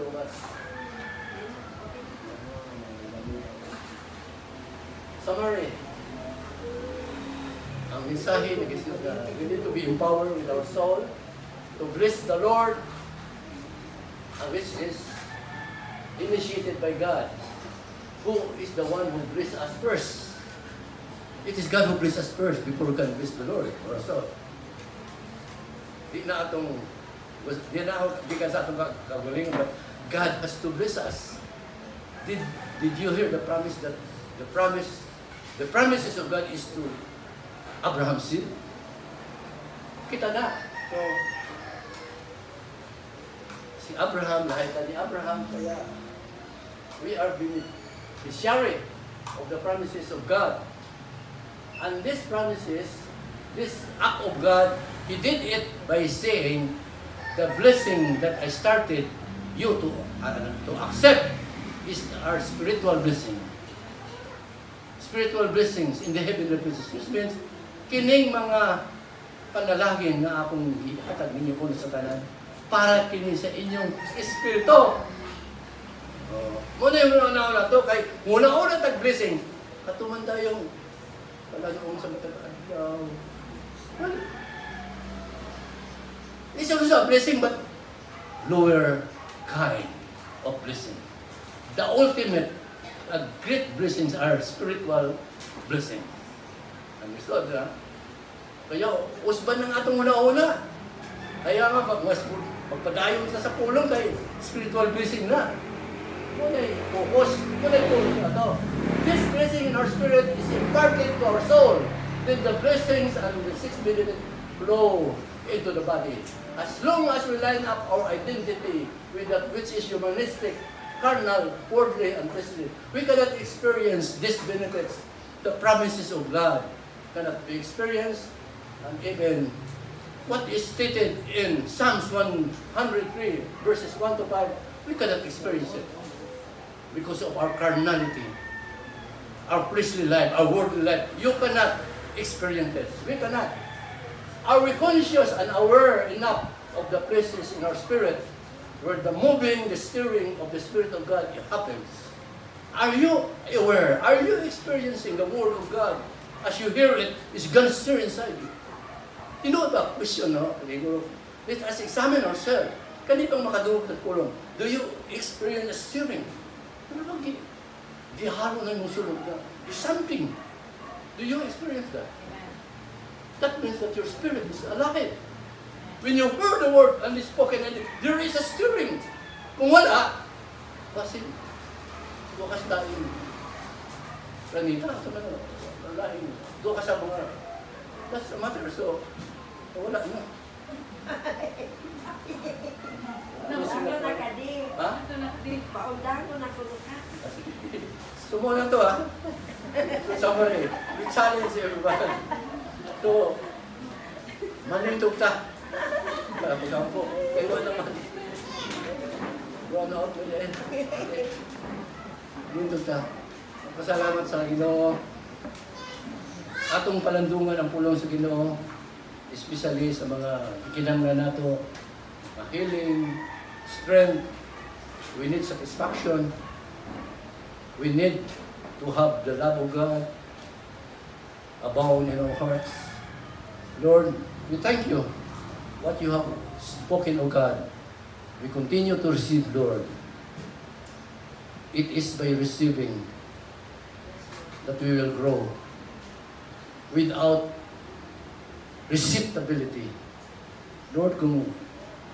Summary. Ang mensahe ni Jesus na we need to be empowered with our soul to bless the Lord, which is initiated by God. Who is the one who bless us first? It is God who bless us first before we can bless the Lord or our soul. Di na sa atong kagalingan, but God has to bless us. Did you hear the promise that the promises of God is to Abraham's seed? Kita na. So, si Abraham, nakita ni Abraham, kaya we are beneficiary of the promises of God. And these promises, this act of God, He did it by saying, the blessing that I started you to accept is our spiritual blessing. Spiritual blessings in the heavenly places. Which means, kining mga panalangin na akong ihatag ninyo po sa tanan, para kini sa inyong espiritu. Muna yung una-una to, kay una-una tag-blessing, katuman tayong palagong sa matagaan. It's also a blessing, but lower kind of blessing. The ultimate, great blessings are spiritual blessings. Understood, ha? Kaya, usban ng atong una-una. Kaya nga, magpadayon sa pulong kay spiritual blessing na. Muna'y focus, muna'y focus na to. This blessing in our spirit is imparted to our soul. Then the blessings and the 6 benefits flow into the body. As long as we line up our identity with that which is humanistic, carnal, worldly, and fleshly, we cannot experience these benefits. The promises of God cannot be experienced, and even what is stated in Psalms 103, verses 1 to 5, we cannot experience it because of our carnality, our fleshly life, our worldly life. You cannot experience this. We cannot. Are we conscious and aware enough of the places in our spirit where the moving, the steering of the Spirit of God happens? Are you aware? Are you experiencing the Word of God? As you hear it, it's going to stir inside you. You know the question, no? Let us examine ourselves. Kanipang makadulog ng kulong. Do you experience a stirring? Ano bang gihalo na yung sulog na? It's something. Do you experience that? That means that your spirit is alive. When you heard the word and it's spoken, and there is a stirring. Kung wala, kasi doon ka sa daing ranita, sa mga laing, doon ka sa mga, that's the matter. So, wala na. Nakuha na ka di. Ha? Paundahan ko na kulo ka. Sumuha na to, ha? Summary. We challenge everybody. To, manitog ta. Pagkakamp po. Kayo naman. Run out with it. Manitog ta. Pasalamat sa Ginoo. Atong palandungan ang pulong sa Ginoo, especially sa mga kinahanglan nato, healing, strength. We need satisfaction. We need to have the love of God abound in our hearts. Lord, we thank you what you have spoken, O God. We continue to receive, Lord. It is by receiving that we will grow. Without receptability, Lord, kung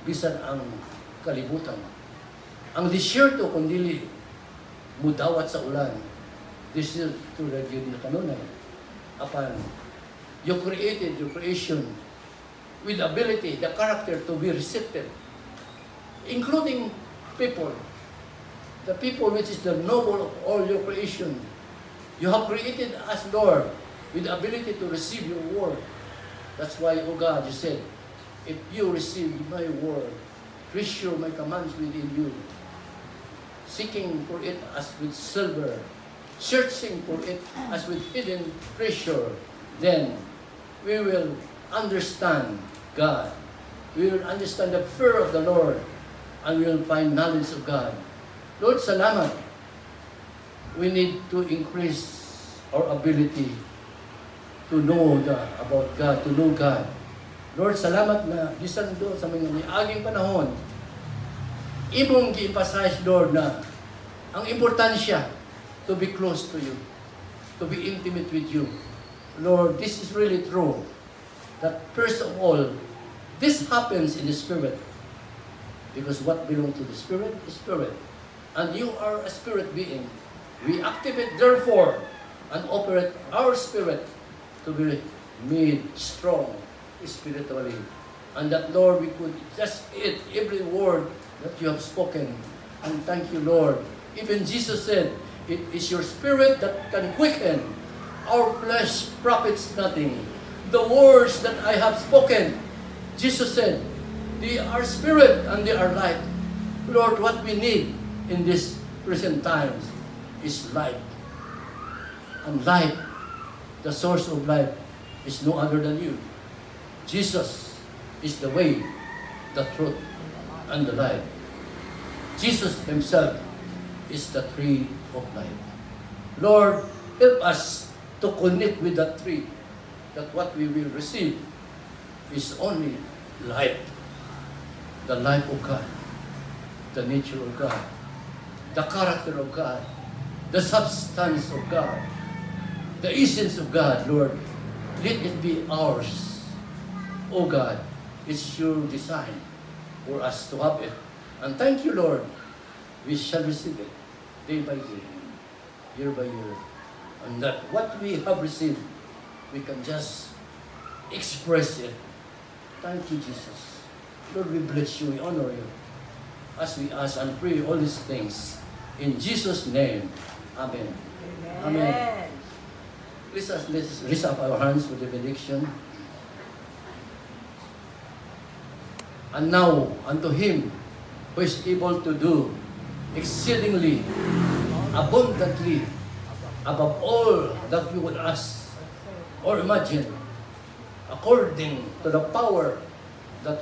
bisan ang kalibutan, ang desierto kung dili mudawat sa ulan, desierto na yun na kanunay. Apan, you created your creation with ability, the character to be receptive, including people. The people which is the noble of all your creation. You have created us, Lord, with the ability to receive your word. That's why, O God, you said, if you receive my word, treasure my commands within you, seeking for it as with silver, searching for it as with hidden treasure, then we will understand God. We will understand the fear of the Lord, and we will find knowledge of God. Lord, salamat. We need to increase our ability to know about God, to know God. Lord, salamat na bisan do sa mga niaging panahon, imong gi-emphasize, Lord, na ang importansya to be close to you, to be intimate with you. Lord, this is really true. That first of all, this happens in the Spirit. Because what belongs to the Spirit is Spirit. And you are a Spirit being. We activate, therefore, and operate our spirit to be made strong spiritually. And that, Lord, we could just eat every word that you have spoken. And thank you, Lord. Even Jesus said, it is your Spirit that can quicken. Our flesh profits nothing. The words that I have spoken, Jesus said, they are spirit and they are life. Lord, what we need in this present times is life. And life, the source of life, is no other than you. Jesus is the way, the truth, and the life. Jesus himself is the tree of life. Lord, help us to connect with that tree, that what we will receive is only life, the life of God, the nature of God, the character of God, the substance of God, the essence of God. Lord, let it be ours. Oh God, it's your design for us to have it. And thank you, Lord, we shall receive it day by day, year by year. And that what we have received, we can just express it. Thank you, Jesus. Lord, we bless you, we honor you, as we ask and pray all these things. In Jesus' name, Amen. Amen. Amen. Let's raise up our hands for the benediction. And now, unto him who is able to do exceedingly, abundantly, above all that we would ask or imagine, according to the power that